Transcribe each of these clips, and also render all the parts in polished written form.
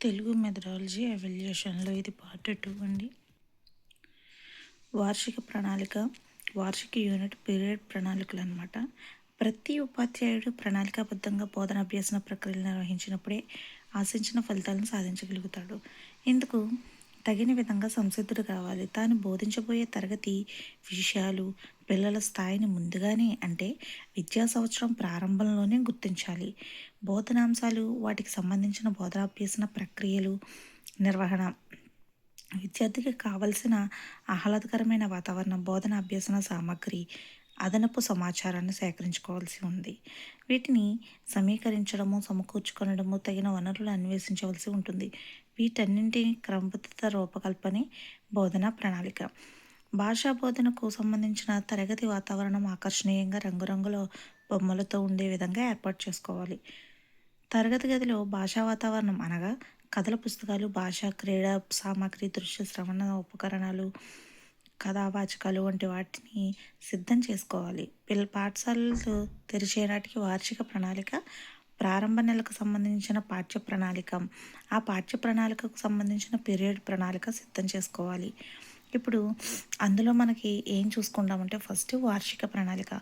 Telugu methodology ఎవల్యూషన్లో ఇది part 2 అండి. వార్షిక ప్రణాళిక, వార్షిక యూనిట్, పీరియడ్ ప్రణాళికలు అనమాట. ప్రతి ఉపాధ్యాయుడు ప్రణాళికాబద్ధంగా బోధన అభ్యసన ప్రక్రియలు నిర్వహించినప్పుడే ఆశించిన ఫలితాలను సాధించగలుగుతాడు. ఇందుకు తగిన విధంగా సంసిద్ధుడు కావాలి. తాను బోధించబోయే తరగతి విషయాలు, పిల్లల స్థాయిని ముందుగానే అంటే విద్యా సంవత్సరం ప్రారంభంలోనే గుర్తించాలి. బోధనాంశాలు, వాటికి సంబంధించిన బోధనాభ్యసన ప్రక్రియలు, నిర్వహణ, విద్యార్థికి కావలసిన ఆహ్లాదకరమైన వాతావరణం, బోధన అభ్యసన సామగ్రి, అదనపు సమాచారాన్ని సేకరించుకోవాల్సి ఉంది. వీటిని సమీకరించడము, సమకూర్చుకొనడము, తగిన వనరులు అన్వేషించవలసి ఉంటుంది. వీటన్నింటినీ క్రమబద్ధత రూపకల్పనే బోధనా ప్రణాళిక. భాషా బోధనకు సంబంధించిన తరగతి వాతావరణం ఆకర్షణీయంగా రంగురంగుల బొమ్మలతో ఉండే విధంగా ఏర్పాటు చేసుకోవాలి. తరగతి గదిలో భాషా వాతావరణం అనగా కథల పుస్తకాలు, భాషా, క్రీడా సామాగ్రి, దృశ్య శ్రవణ ఉపకరణాలు, కథావాచకాలు వంటి వాటిని సిద్ధం చేసుకోవాలి. పాఠశాలలు తెరిచే నాటికి వార్షిక ప్రణాళిక, ప్రారంభ నెలకు సంబంధించిన పాఠ్య ప్రణాళిక, ఆ పాఠ్య ప్రణాళికకు సంబంధించిన పీరియడ్ ప్రణాళిక సిద్ధం చేసుకోవాలి. ఇప్పుడు అందులో మనకి ఏం చూసుకుంటామంటే ఫస్ట్ వార్షిక ప్రణాళిక.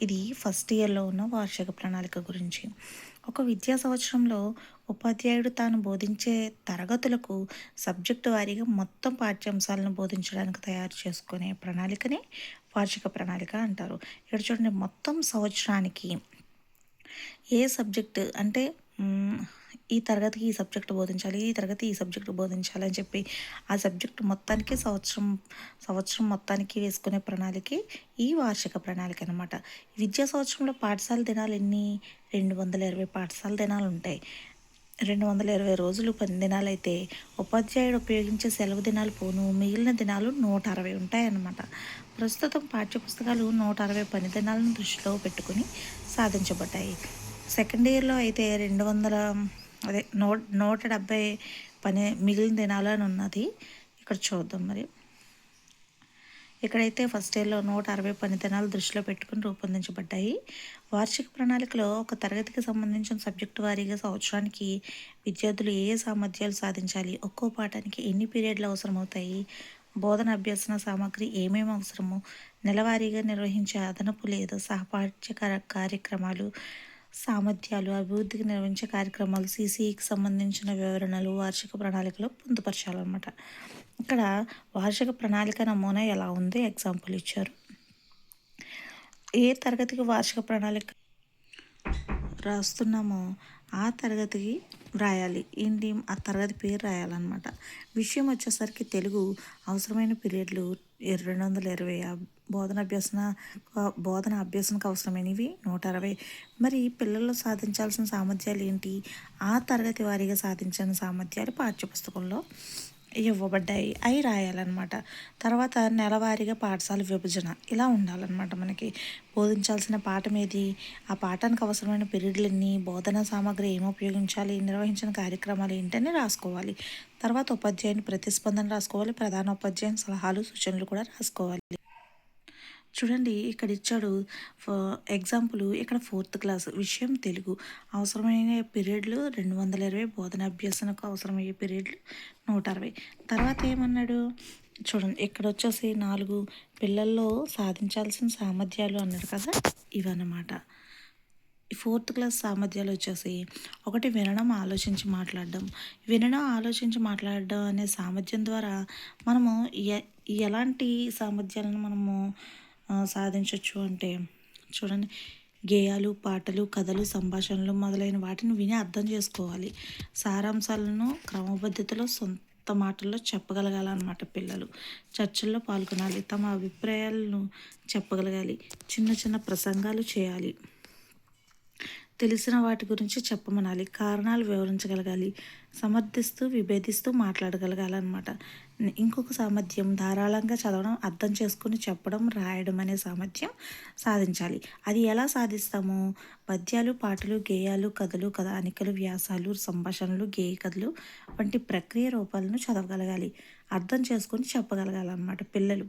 ఇది ఫస్ట్ ఇయర్లో ఉన్న వార్షిక ప్రణాళిక గురించి. ఒక విద్యా సంవత్సరంలో ఉపాధ్యాయుడు తాను బోధించే తరగతులకు సబ్జెక్టు వారీగా మొత్తం పాఠ్యాంశాలను బోధించడానికి తయారు చేసుకునే ప్రణాళికని వార్షిక ప్రణాళిక అంటారు. ఇక్కడ చూడండి, మొత్తం సంవత్సరానికి ఏ సబ్జెక్టు అంటే ఈ తరగతికి ఈ సబ్జెక్టు బోధించాలి, ఈ తరగతి ఈ సబ్జెక్టు బోధించాలి అని చెప్పి ఆ సబ్జెక్టు మొత్తానికి సంవత్సరం మొత్తానికి వేసుకునే ప్రణాళిక ఈ వార్షిక ప్రణాళిక అనమాట. విద్యా సంవత్సరంలో పాఠశాల దినాలు ఎన్ని? 220 పాఠశాల దినాలు ఉంటాయి. 220 రోజులు 10 దినాలు అయితే ఉపాధ్యాయుడు ఉపయోగించే సెలవు దినాలు పోను మిగిలిన దినాలు 160 ఉంటాయన్నమాట. ప్రస్తుతం పాఠ్యపుస్తకాలు 160 పని దినాలను దృష్టిలో పెట్టుకుని సాధించబడ్డాయి. సెకండ్ ఇయర్లో అయితే 170 పని మిగిలిన దినాలు అని ఉన్నది. ఇక్కడ చూద్దాం మరి. ఇక్కడైతే ఫస్ట్ ఇయర్లో 160 పనిదినాలు దృష్టిలో పెట్టుకుని రూపొందించబడ్డాయి. వార్షిక ప్రణాళికలో ఒక తరగతికి సంబంధించిన సబ్జెక్టు వారీగా సంవత్సరానికి విద్యార్థులు ఏ సామర్థ్యాలు సాధించాలి, ఒక్కో పాఠానికి ఎన్ని పీరియడ్లు అవసరమవుతాయి, బోధన అభ్యసన సామగ్రి ఏమేమి అవసరము, నెలవారీగా నిర్వహించే అదనపు లేదా సహపాఠ్య కార్యక్రమాలు, సామర్థ్యాలు, అభివృద్ధికి నిర్వహించే కార్యక్రమాలు, సిసిఈకి సంబంధించిన వివరణలు వార్షిక ప్రణాళికలో పొందుపరచాలన్నమాట. ఇక్కడ వార్షిక ప్రణాళిక నమూనా ఎలా ఉంది ఎగ్జాంపుల్ ఇచ్చారు. ఏ తరగతికి వార్షిక ప్రణాళిక రాస్తున్నామో ఆ తరగతికి రాయాలి. ఏంటి? ఆ తరగతి పేరు రాయాలన్నమాట. విషయం వచ్చేసరికి తెలుగు అవసరమైన పీరియడ్లు 220, బోధన అభ్యసనకు అవసరమైనవి 160. మరి పిల్లల్లో సాధించాల్సిన సామర్థ్యాలు ఏంటి? ఆ తరగతి వారీగా సాధించిన సామర్థ్యాలు పాఠ్యపుస్తకంలో ఇవ్వబడ్డాయి, అవి రాయాలన్నమాట. తర్వాత నెలవారీగా పాఠశాల విభజన ఇలా ఉండాలన్నమాట. మనకి బోధించాల్సిన పాఠం ఏది, ఆ పాఠానికి అవసరమైన పీరియడ్లు ఎన్ని, బోధనా సామాగ్రి ఏమి ఉపయోగించాలి, నిర్వహించిన కార్యక్రమాలు ఏంటని రాసుకోవాలి. తర్వాత ఉపాధ్యాయుని ప్రతిస్పందన రాసుకోవాలి, ప్రధాన ఉపాధ్యాయుని సలహాలు సూచనలు కూడా రాసుకోవాలి. చూడండి, ఇక్కడ ఇచ్చాడు ఎగ్జాంపుల్. ఇక్కడ 4th క్లాస్ విషయం తెలుగు అవసరమైన పీరియడ్లు 220, బోధన అభ్యసనకు అవసరమయ్యే పీరియడ్లు 160. తర్వాత ఏమన్నాడు చూడండి, ఇక్కడ వచ్చేసి 4 పిల్లల్లో సాధించాల్సిన సామర్థ్యాలు అన్నాడు కదా, ఇవన్నమాట. 4th క్లాస్ సామర్థ్యాలు వచ్చేసి 1 వినడం, ఆలోచించి మాట్లాడడం. వినడం, ఆలోచించి మాట్లాడడం అనే సామర్థ్యం ద్వారా మనము ఎలాంటి సామర్థ్యాలను మనము సాధించవచ్చు అంటే చూడండి, గేయాలు, పాటలు, కథలు, సంభాషణలు మొదలైన వాటిని విని అర్థం చేసుకోవాలి. సారాంశాలను క్రమపద్ధతిలో సొంత మాటల్లో చెప్పగలగాలన్నమాట. పిల్లలు చర్చల్లో పాల్గొనాలి, తమ అభిప్రాయాలను చెప్పగలగాలి, చిన్న చిన్న ప్రసంగాలు చేయాలి, తెలిసిన వాటి గురించి చెప్పమనాలి, కారణాలు వివరించగలగాలి, సమర్థిస్తూ విభేదిస్తూ మాట్లాడగలగాలన్నమాట. ఇంకొక సామర్థ్యం ధారాళంగా చదవడం, అర్థం చేసుకుని చెప్పడం, రాయడం అనే సామర్థ్యం సాధించాలి. అది ఎలా సాధిస్తాము? పద్యాలు, పాటలు, గేయాలు, కథలు, కథానికలు, వ్యాసాలు, సంభాషణలు, గేయ కథలు వంటి ప్రక్రియ రూపాలను చదవగలగాలి. అర్థం చేసుకొని చెప్పగలగాలన్నమాట పిల్లలు.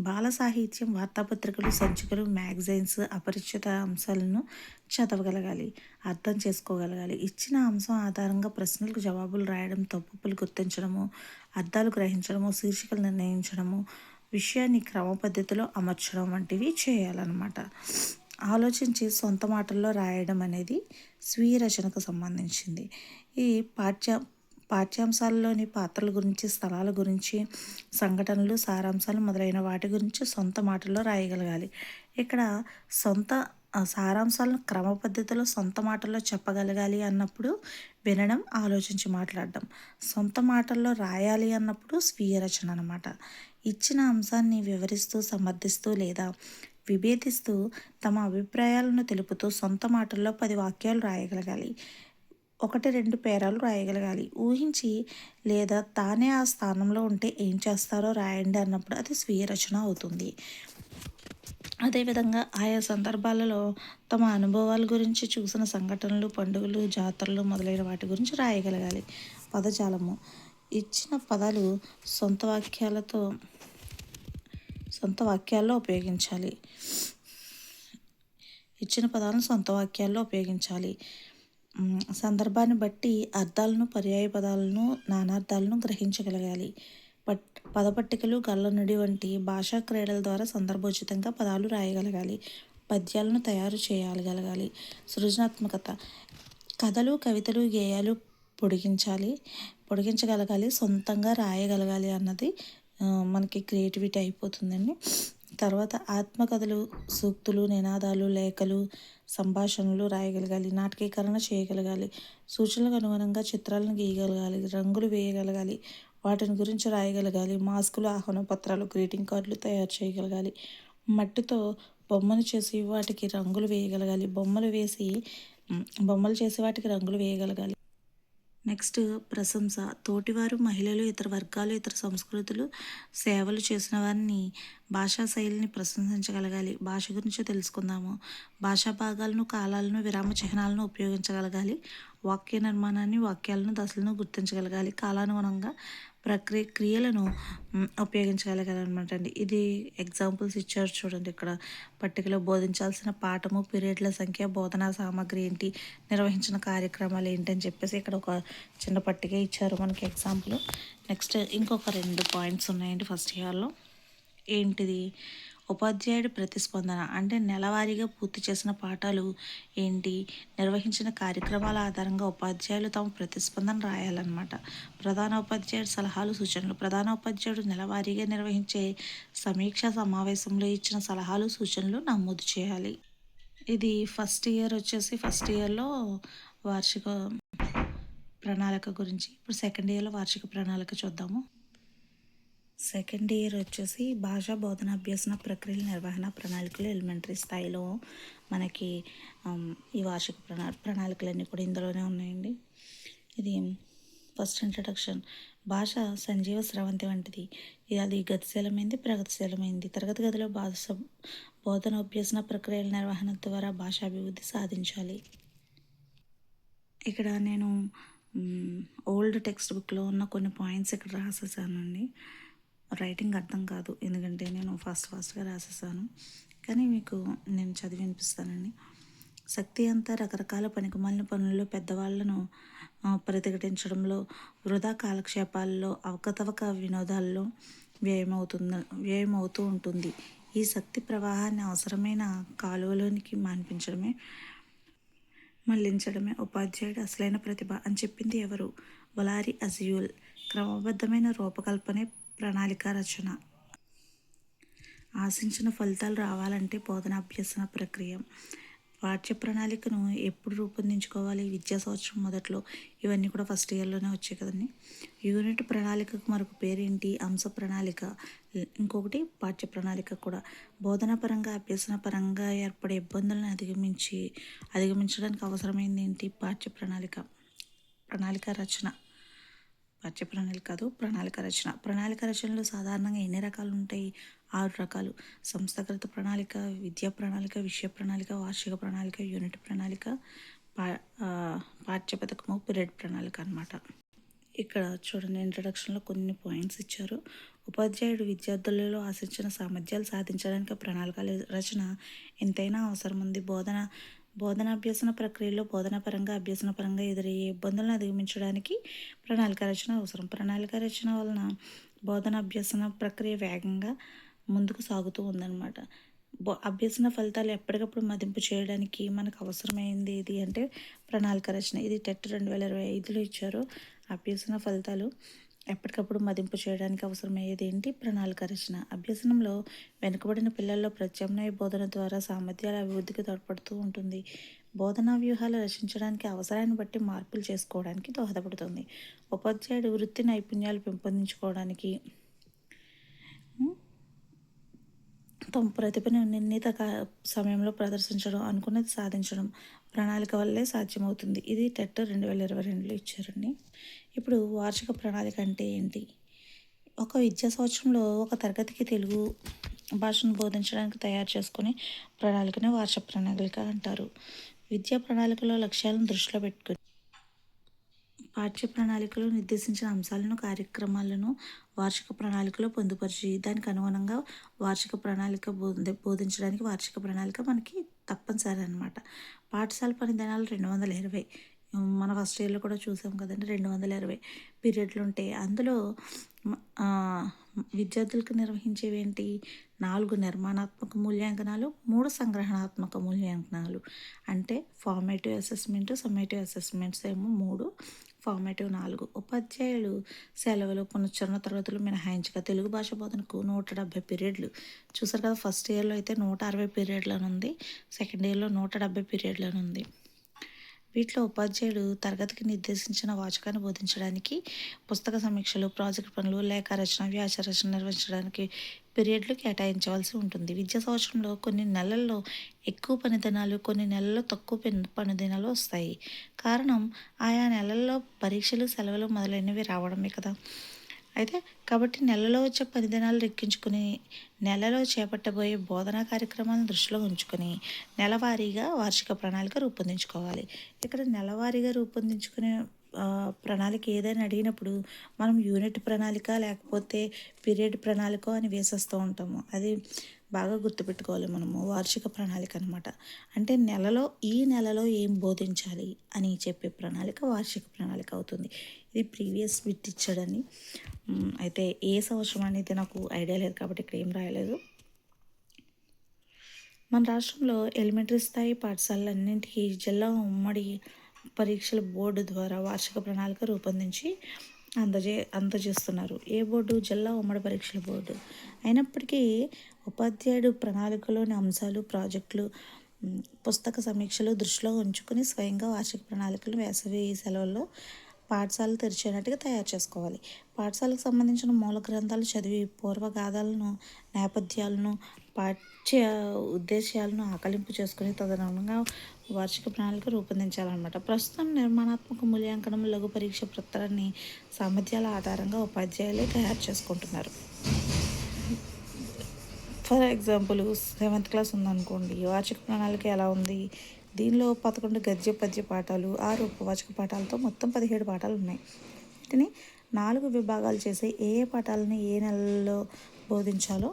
బాల సాహిత్యం, వార్తాపత్రికలు, సంచికలు, మ్యాగజైన్స్, అపరిచిత అంశాలను చదవగలగాలి, అర్థం చేసుకోగలగాలి. ఇచ్చిన అంశం ఆధారంగా ప్రశ్నలకు జవాబులు రాయడం, తప్పులు గుర్తించడము, అర్థాలు గ్రహించడము, శీర్షికలు నిర్ణయించడము, విషయాన్ని క్రమ పద్ధతిలో అమర్చడం వంటివి చేయాలన్నమాట. ఆలోచించి సొంత మాటల్లో రాయడం అనేది స్వీయ రచనకు సంబంధించింది. ఈ పాఠ్యాంశాల్లోని పాత్రల గురించి, స్థలాల గురించి, సంఘటనలు, సారాంశాలు మొదలైన వాటి గురించి సొంత మాటల్లో రాయగలగాలి. ఇక్కడ సొంత సారాంశాలను క్రమ పద్ధతిలో సొంత మాటల్లో చెప్పగలగాలి అన్నప్పుడు వినడం, ఆలోచించి మాట్లాడడం. సొంత మాటల్లో రాయాలి అన్నప్పుడు స్వీయ రచన అన్నమాట. ఇచ్చిన అంశాన్ని వివరిస్తూ, సమర్థిస్తూ లేదా విభేదిస్తూ తమ అభిప్రాయాలను తెలుపుతూ సొంత మాటల్లో 10 వాక్యాలు రాయగలగాలి. 1-2 పేరాలు రాయగలగాలి. ఊహించి లేదా తానే ఆ స్థానంలో ఉంటే ఏం చేస్తారో రాయండి అన్నప్పుడు అది స్వీయ రచన అవుతుంది. అదేవిధంగా ఆయా సందర్భాలలో తమ అనుభవాల గురించి, చూసిన సంఘటనలు, పండుగలు, జాతరలు మొదలైన వాటి గురించి రాయగలగాలి. పదజాలము ఇచ్చిన పదాలు సొంత వాక్యాల్లో ఉపయోగించాలి. ఇచ్చిన పదాలను సొంత వాక్యాల్లో ఉపయోగించాలి. సందర్భాన్ని బట్టి అర్థాలను, పర్యాయ పదాలను, నానార్థాలను గ్రహించగలగాలి. పదపట్టికలు, గళ్ళనుడి వంటి భాషా క్రీడల ద్వారా సందర్భోచితంగా పదాలు రాయగలగాలి. పద్యాలను తయారు చేయగలగాలి. సృజనాత్మకత కథలు, కవితలు, గేయాలు పొడిగించగలగాలి, సొంతంగా రాయగలగాలి అన్నది మనకి క్రియేటివిటీ అయిపోతుందండి. తర్వాత ఆత్మకథలు, సూక్తులు, నినాదాలు, లేఖలు, సంభాషణలు రాయగలగాలి. నాటకీకరణ చేయగలగాలి. సూచనలకు అనుగుణంగా చిత్రాలను గీయగలగాలి, రంగులు వేయగలగాలి, వాటిని గురించి రాయగలగాలి. మాస్కులు, ఆహ్వాన పత్రాలు, గ్రీటింగ్ కార్డులు తయారు చేయగలగాలి. మట్టితో బొమ్మను చేసి వాటికి రంగులు వేయగలగాలి. బొమ్మలు చేసి వాటికి రంగులు వేయగలగాలి. నెక్స్ట్ ప్రశంస తోటివారు, మహిళలు, ఇతర వర్గాలు, ఇతర సంస్కృతులు, సేవలు చేసిన వారిని, భాషా శైలిని ప్రశంసించగలగాలి. భాష గురించి తెలుసుకుందాము. భాషా భాగాలను, కాలాలను, విరామ చిహ్నాలను ఉపయోగించగలగాలి. వాక్య నిర్మాణాన్ని, వాక్యాలను, దశలను గుర్తించగలగాలి. కాలానుగుణంగా క్రియలను ఉపయోగించగలగాలన్నమాట అండి. ఇది ఎగ్జాంపుల్స్ ఇచ్చారు చూడండి. ఇక్కడ పట్టికలో బోధించాల్సిన పాఠము, పీరియడ్ల సంఖ్య, బోధనా సామాగ్రి ఏంటి, నిర్వహించిన కార్యక్రమాలు ఏంటి అని చెప్పేసి ఇక్కడ ఒక చిన్న పట్టిక ఇచ్చారు మనకి ఎగ్జాంపుల్. నెక్స్ట్ ఇంకొక 2 పాయింట్స్ ఉన్నాయండి ఫస్ట్ ఇయర్లో. ఏంటిది? ఉపాధ్యాయుడి ప్రతిస్పందన అంటే నెలవారీగా పూర్తి చేసిన పాఠాలు ఏంటి, నిర్వహించిన కార్యక్రమాల ఆధారంగా ఉపాధ్యాయులు తమ ప్రతిస్పందన రాయాలన్నమాట. ప్రధాన ఉపాధ్యాయుడు సలహాలు, సూచనలు ప్రధాన ఉపాధ్యాయుడు నెలవారీగా నిర్వహించే సమీక్షా సమావేశంలో ఇచ్చిన సలహాలు, సూచనలు నమోదు చేయాలి. ఇది ఫస్ట్ ఇయర్లో వార్షిక ప్రణాళిక గురించి. ఇప్పుడు సెకండ్ ఇయర్లో వార్షిక ప్రణాళిక చూద్దాము. సెకండ్ ఇయర్ భాషా బోధన అభ్యసన ప్రక్రియల నిర్వహణ ప్రణాళికలు ఎలిమెంటరీ స్థాయిలో మనకి ఈ వార్షిక ప్రణాళికలన్నీ కూడా ఇందులోనే ఉన్నాయండి. ఇది ఫస్ట్ ఇంట్రడక్షన్. భాష సంజీవ స్రవంతి వంటిది. అది గతిశీలమైంది, ప్రగతిశీలమైంది. తరగతి గదిలో బోధన అభ్యసన ప్రక్రియల నిర్వహణ ద్వారా భాషాభివృద్ధి సాధించాలి. ఇక్కడ నేను ఓల్డ్ టెక్స్ట్ బుక్లో ఉన్న కొన్ని పాయింట్స్ ఇక్కడ రాసేసానండి. రైటింగ్ అర్థం కాదు, ఎందుకంటే నేను ఫాస్ట్గా రాసేసాను, కానీ మీకు నేను చదివి వినిపిస్తానండి. శక్తి అంతా రకరకాల పనికిమాలిన పనుల్లో, పెద్దవాళ్లను ప్రతిఘటించడంలో, వృధా కాలక్షేపాల్లో, అవకతవక వినోదాల్లో వ్యయమవుతూ ఉంటుంది. ఈ శక్తి ప్రవాహాన్ని అవసరమైన కాలువలోనికి మళ్లించడమే ఉపాధ్యాయుడి అసలైన ప్రతిభ అని చెప్పింది ఎవరు? వలారి అజియుల్. క్రమబద్ధమైన రూపకల్పనే ప్రణాళిక రచన. ఆశించిన ఫలితాలు రావాలంటే బోధనాభ్యసన ప్రక్రియ. పాఠ్య ప్రణాళికను ఎప్పుడు రూపొందించుకోవాలి? విద్యా సంవత్సరం మొదట్లో. ఇవన్నీ కూడా ఫస్ట్ ఇయర్లోనే వచ్చాయి కదండి. యూనిట్ ప్రణాళికకు మరొక పేరేంటి? అంశ ప్రణాళిక. ఇంకొకటి పాఠ్య ప్రణాళిక కూడా. బోధన పరంగా, అభ్యసన పరంగా ఏర్పడే ఇబ్బందులను అధిగమించడానికి అవసరమైంది ఏంటి? పాఠ్య ప్రణాళిక రచన. పాఠ్య ప్రణాళిక కాదు, ప్రణాళిక రచన. ప్రణాళిక రచనలు సాధారణంగా ఎన్ని రకాలు ఉంటాయి? 6 రకాలు. సంస్థాగత ప్రణాళిక, విద్యా ప్రణాళిక, విషయ ప్రణాళిక, వార్షిక ప్రణాళిక, యూనిట్ ప్రణాళిక, పాఠ్య పథకము, పీరియడ్ ప్రణాళిక అన్నమాట. ఇక్కడ చూడండి, ఇంట్రడక్షన్లో కొన్ని పాయింట్స్ ఇచ్చారు. ఉపాధ్యాయుడు విద్యార్థులలో ఆశించిన సామర్థ్యాలు సాధించడానికి ప్రణాళికల రచన ఎంతైనా అవసరం ఉంది. బోధనాభ్యసన ప్రక్రియలో బోధనాపరంగా అభ్యసనపరంగా ఎదురయ్యే ఇబ్బందులను అధిగమించడానికి ప్రణాళిక రచన అవసరం. ప్రణాళిక రచన వలన బోధనాభ్యసన ప్రక్రియ వేగంగా ముందుకు సాగుతూ ఉందన్నమాట. అభ్యసన ఫలితాలు ఎప్పటికప్పుడు మదింపు చేయడానికి మనకు అవసరమైంది ఏది అంటే ప్రణాళిక రచన. ఇది టెట్ 2025లో ఇచ్చారు. అభ్యసన ఫలితాలు ఎప్పటికప్పుడు మదింపు చేయడానికి అవసరమయ్యేది ఏంటి? ప్రణాళిక రచన. అభ్యసనంలో వెనుకబడిన పిల్లల్లో ప్రత్యామ్నాయ బోధన ద్వారా సామర్థ్యాల అభివృద్ధికి తోడ్పడుతూ ఉంటుంది. బోధనా వ్యూహాలు రచించడానికి అవసరాన్ని బట్టి మార్పులు చేసుకోవడానికి దోహదపడుతుంది. ఉపాధ్యాయుడు వృత్తి నైపుణ్యాలు పెంపొందించుకోవడానికి తమ ప్రతిభను నిర్ణీత సమయంలో ప్రదర్శించడం, అనుకున్నది సాధించడం ప్రణాళిక వల్లే సాధ్యమవుతుంది. ఇది టెట్ 2022లో ఇచ్చారండి. ఇప్పుడు వార్షిక ప్రణాళిక అంటే ఏంటి? ఒక విద్యా సంవత్సరంలో ఒక తరగతికి తెలుగు భాషను బోధించడానికి తయారు చేసుకునే ప్రణాళికనే వార్షిక ప్రణాళిక అంటారు. విద్యా ప్రణాళికలో లక్ష్యాలను దృష్టిలో పెట్టుకుని పాఠ్య ప్రణాళికలో నిర్దేశించిన అంశాలను, కార్యక్రమాలను వార్షిక ప్రణాళికలో పొందుపరిచి దానికి అనుగుణంగా వార్షిక ప్రణాళిక బోధించడానికి వార్షిక ప్రణాళిక మనకి తప్పనిసరి అనమాట. పాఠశాల పనిదినాలు 220. మన ఫస్ట్ ఇయర్లో కూడా చూసాం కదండి, 220 పీరియడ్లు ఉంటాయి. అందులో విద్యార్థులకు నిర్వహించేవి ఏంటి? 4 నిర్మాణాత్మక మూల్యాంకనాలు, 3 సంగ్రహణాత్మక మూల్యాంకనాలు. అంటే ఫార్మేటివ్ అసెస్మెంట్, సమ్మేటివ్ అసెస్మెంట్స్ ఏమో 3, ఫార్మేటివ్ 4. ఉపాధ్యాయులు సెలవులు, పునశ్చరణ తరగతులు మినహాయించగా తెలుగు భాష బోధనకు 170 పీరియడ్లు. చూసారు కదా, ఫస్ట్ ఇయర్లో అయితే 160 పీరియడ్లను ఉంది, సెకండ్ ఇయర్లో 170 పీరియడ్లను ఉంది. వీటిలో ఉపాధ్యాయుడు తరగతికి నిర్దేశించిన వాచకాన్ని బోధించడానికి పుస్తక సమీక్షలు, ప్రాజెక్ట్ పనులు, లేఖ రచన, వ్యాస రచన నిర్వహించడానికి పీరియడ్లు కేటాయించవలసి ఉంటుంది. విద్యా సంవత్సరంలో కొన్ని నెలల్లో ఎక్కువ పనిదినాలు, కొన్ని నెలల్లో తక్కువ పనిదినాలు వస్తాయి. కారణం ఆయా నెలల్లో పరీక్షలు, సెలవులు మొదలైనవి రావడమే కదా. అయితే కాబట్టి నెలలో వచ్చే పనిదినాలు లెక్కించుకుని నెలలో చేపట్టబోయే బోధనా కార్యక్రమాలను దృష్టిలో ఉంచుకొని నెలవారీగా వార్షిక ప్రణాళిక రూపొందించుకోవాలి. ఇక్కడ నెలవారీగా రూపొందించుకునే ప్రణాళిక ఏదైనా అడిగినప్పుడు మనం యూనిట్ ప్రణాళిక లేకపోతే పీరియడ్ ప్రణాళిక అని వేసేస్తూ ఉంటాము. అది బాగా గుర్తుపెట్టుకోవాలి మనము. వార్షిక ప్రణాళిక అనమాట. అంటే ఈ నెలలో ఏం బోధించాలి అని చెప్పే ప్రణాళిక వార్షిక ప్రణాళిక అవుతుంది. ఇది ప్రీవియస్ బిట్ ఇచ్చాడని. అయితే ఏ సంవత్సరం అనేది నాకు ఐడియా లేదు కాబట్టి ఇక్కడ ఏం రాయలేదు. మన రాష్ట్రంలో ఎలిమెంటరీ స్థాయి పాఠశాలలన్నింటికీ జిల్లా ఉమ్మడి పరీక్షల బోర్డు ద్వారా వార్షిక ప్రణాళిక రూపొందించి అందజేస్తున్నారు. ఏ బోర్డు? జిల్లా ఉమ్మడి పరీక్షల బోర్డు. అయినప్పటికీ ఉపాధ్యాయుడు ప్రణాళికలోని అంశాలు, ప్రాజెక్టులు, పుస్తక సమీక్షలు దృష్టిలో ఉంచుకుని స్వయంగా వార్షిక ప్రణాళికలు వేసవి సెలవుల్లో పాఠశాలలు తెరిచేటట్టుగా తయారు చేసుకోవాలి. పాఠశాలకు సంబంధించిన మూల గ్రంథాలు చదివి పూర్వగాథలను, నేపథ్యాలను, పాఠ్య ఉద్దేశాలను ఆకలింపు చేసుకుని తదనుగుణంగా వార్షిక ప్రణాళిక రూపొందించాలన్నమాట. ప్రస్తుతం నిర్మాణాత్మక మూల్యాంకనం, లఘు పరీక్ష పత్రాన్ని సామర్థ్యాల ఆధారంగా ఉపాధ్యాయులే తయారు చేసుకుంటున్నారు. ఫర్ ఎగ్జాంపుల్ 7th క్లాస్ ఉందనుకోండి, వార్షిక ప్రణాళిక ఎలా ఉంది? దీనిలో 11 గద్య పద్య పాఠాలు, 6 ఉపవాచక పాఠాలతో మొత్తం 17 పాఠాలు ఉన్నాయి. వీటిని 4 విభాగాలు చేసి ఏ పాఠాలను ఏ నెలల్లో బోధించాలో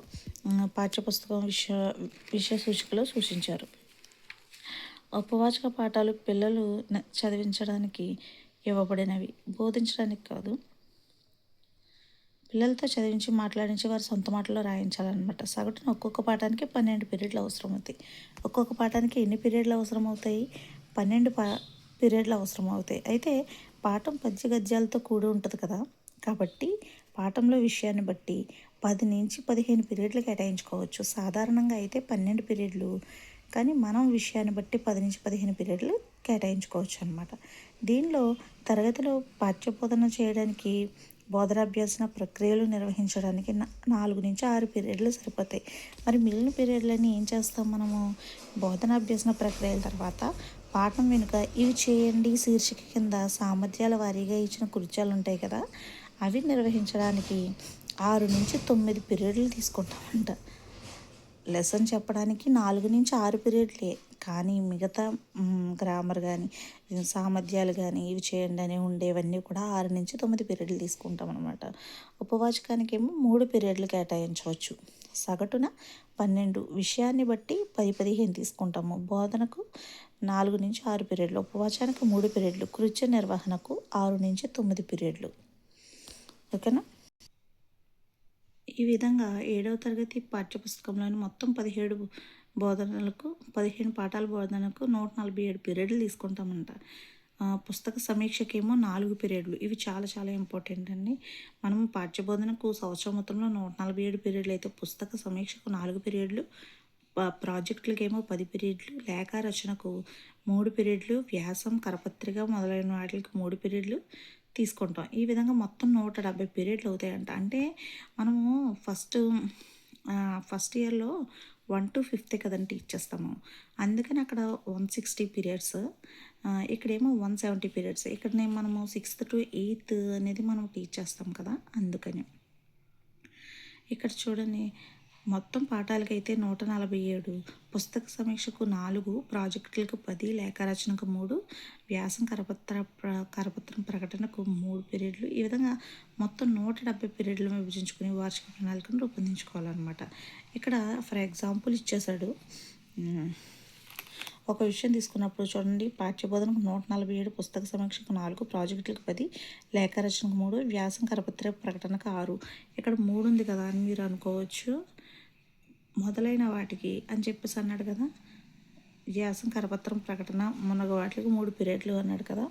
పాఠ్యపుస్తకం విషయ సూచికలో సూచించారు. ఉపవాచక పాఠాలు పిల్లలు చదివించడానికి ఇవ్వబడినవి, బోధించడానికి కాదు. పిల్లలతో చదివించి మాట్లాడించి వారి సొంత మాటల్లో రాయించాలన్నమాట. సగటున ఒక్కొక్క పాఠానికి 12 పీరియడ్లు అవసరం అవుతాయి. ఒక్కొక్క పాఠానికి ఎన్ని పీరియడ్లు అవసరం అవుతాయి? 12 పీరియడ్లు అవసరం అవుతాయి. అయితే పాఠం పద్య గద్యాలతో కూడి ఉంటుంది కదా, కాబట్టి పాఠంలో విషయాన్ని బట్టి 10 నుంచి 15 పీరియడ్లు కేటాయించుకోవచ్చు. సాధారణంగా అయితే 12 పీరియడ్లు, కానీ మనం విషయాన్ని బట్టి 10 నుంచి 15 పీరియడ్లు కేటాయించుకోవచ్చు అన్నమాట. దీనిలో తరగతిలో పాఠ్యబోధన చేయడానికి, బోధనాభ్యాసన ప్రక్రియలు నిర్వహించడానికి 4 నుంచి 6 పీరియడ్లు సరిపోతాయి. మరి మిగిలిన పీరియడ్లని ఏం చేస్తాం మనము? బోధనాభ్యాసన ప్రక్రియల తర్వాత పాఠం వెనుక ఇవి చేయండి శీర్షిక కింద సామర్థ్యాల వారీగా ఇచ్చిన కృత్యాలు ఉంటాయి కదా, అవి నిర్వహించడానికి 6 నుంచి 9 పీరియడ్లు తీసుకుంటామంట. లెసన్ చెప్పడానికి 4-6 పీరియడ్లే. కానీ మిగతా గ్రామర్ గానీ, సామర్థ్యాలు గానీ, ఇవి చేయండి అని ఉండేవన్నీ కూడా 6-9 పీరియడ్లు తీసుకుంటామనమాట. ఉపవాచకానికేమో 3 పీరియడ్లు కేటాయించవచ్చు. సగటున 12, విషయాన్ని బట్టి 10-15 తీసుకుంటాము. బోధనకు 4-6 పీరియడ్లు, ఉపవాచానికి 3 పీరియడ్లు, కృత్య నిర్వహణకు 6-9 పీరియడ్లు. ఓకేనా? ఈ విధంగా 7వ తరగతి పాఠ్యపుస్తకంలోని మొత్తం 17 బోధనలకు 15 పాఠాల బోధనకు 147 పీరియడ్లు తీసుకుంటామంట. పుస్తక సమీక్షకేమో 4 పీరియడ్లు. ఇవి చాలా చాలా ఇంపార్టెంట్ అండి. మనం పాఠ్యబోధనకు సంవత్సరం మొత్తంలో 147 పీరియడ్లు అయితే పుస్తక సమీక్షకు 4 పీరియడ్లు, ప్రాజెక్టులకేమో 10 పీరియడ్లు, లేఖ రచనకు 3 పీరియడ్లు, వ్యాసం, కరపత్రిక మొదలైన వాటికి 3 పీరియడ్లు తీసుకుంటాం. ఈ విధంగా మొత్తం 170 పీరియడ్లు అవుతాయంట. అంటే మనము ఫస్ట్ ఇయర్లో 1-5th కదండి టీచ్ చేస్తాము. అందుకని అక్కడ 160 పీరియడ్స్, ఇక్కడేమో 170 పీరియడ్స్. ఇక్కడ మనము 6th to 8th అనేది మనం టీచ్ చేస్తాం కదా, అందుకని. ఇక్కడ చూడండి, మొత్తం పాఠాలకైతే 147, పుస్తక సమీక్షకు 4, ప్రాజెక్టులకు 10, లేఖరచనకు 3, వ్యాసం కరపత్రం ప్రకటనకు 3 పీరియడ్లు. ఈ విధంగా మొత్తం 170 పీరియడ్లు విభజించుకుని వార్షిక ప్రణాళికను రూపొందించుకోవాలన్నమాట. ఇక్కడ ఫర్ ఎగ్జాంపుల్ ఇచ్చేశాడు. ఒక విషయం తీసుకున్నప్పుడు చూడండి, పాఠ్యబోధనకు 147, పుస్తక సమీక్షకు 4, ప్రాజెక్టులకు 10, లేఖరచనకు 3, వ్యాసం కరపత్ర ప్రకటనకు 6. ఇక్కడ 3 ఉంది కదా అని మీరు అనుకోవచ్చు, మొదలైన వాటికి అని చెప్పేసి అన్నాడు కదా. వ్యాసం కరపత్రం ప్రకటన మునగ వాటికి 3 పీరియడ్లు అన్నాడు కదా.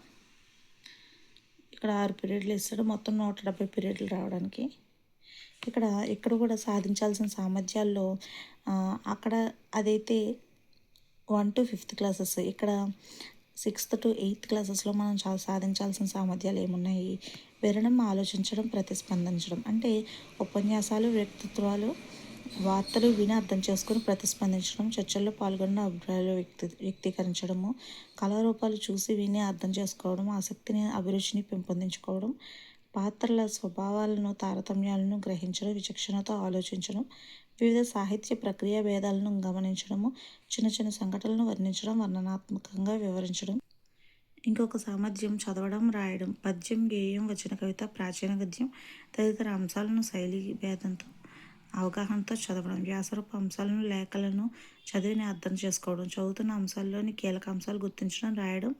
ఇక్కడ 6 పీరియడ్లు ఇస్తాడు, మొత్తం 170 పీరియడ్లు రావడానికి. ఇక్కడ కూడా సాధించాల్సిన సామర్థ్యాల్లో అక్కడ అదైతే 1-5th క్లాసెస్, ఇక్కడ 6th to 8th క్లాసెస్లో మనం చాలా సాధించాల్సిన సామర్థ్యాలు ఏమున్నాయి? వినడం, ఆలోచించడం, ప్రతిస్పందించడం. అంటే ఉపన్యాసాలు, వ్యక్తిత్వాలు, వార్తలు విని అర్థం చేసుకొని ప్రతిస్పందించడం, చర్చల్లో పాల్గొన్న అభిప్రాయాలు వ్యక్తీకరించడము, కళారూపాలు చూసి విని అర్థం చేసుకోవడం, ఆసక్తిని, అభిరుచిని పెంపొందించుకోవడం, పాత్రల స్వభావాలను, తారతమ్యాలను గ్రహించడం, విచక్షణతో ఆలోచించడం, వివిధ సాహిత్య ప్రక్రియ భేదాలను గమనించడము, చిన్న చిన్న సంఘటనలను వర్ణించడం, వర్ణనాత్మకంగా వివరించడం. ఇంకొక సామర్థ్యం చదవడం, రాయడం, పద్యం, గేయం, వచన కవిత, ప్రాచీన గద్యం తదితర అంశాలను శైలి భేదంతో అవగాహనతో చదవడం, వ్యాసరూప అంశాలను, లేఖలను చదివిని అర్థం చేసుకోవడం, చదువుతున్న అంశాల్లోని కీలక అంశాలు గుర్తించడం, రాయడం,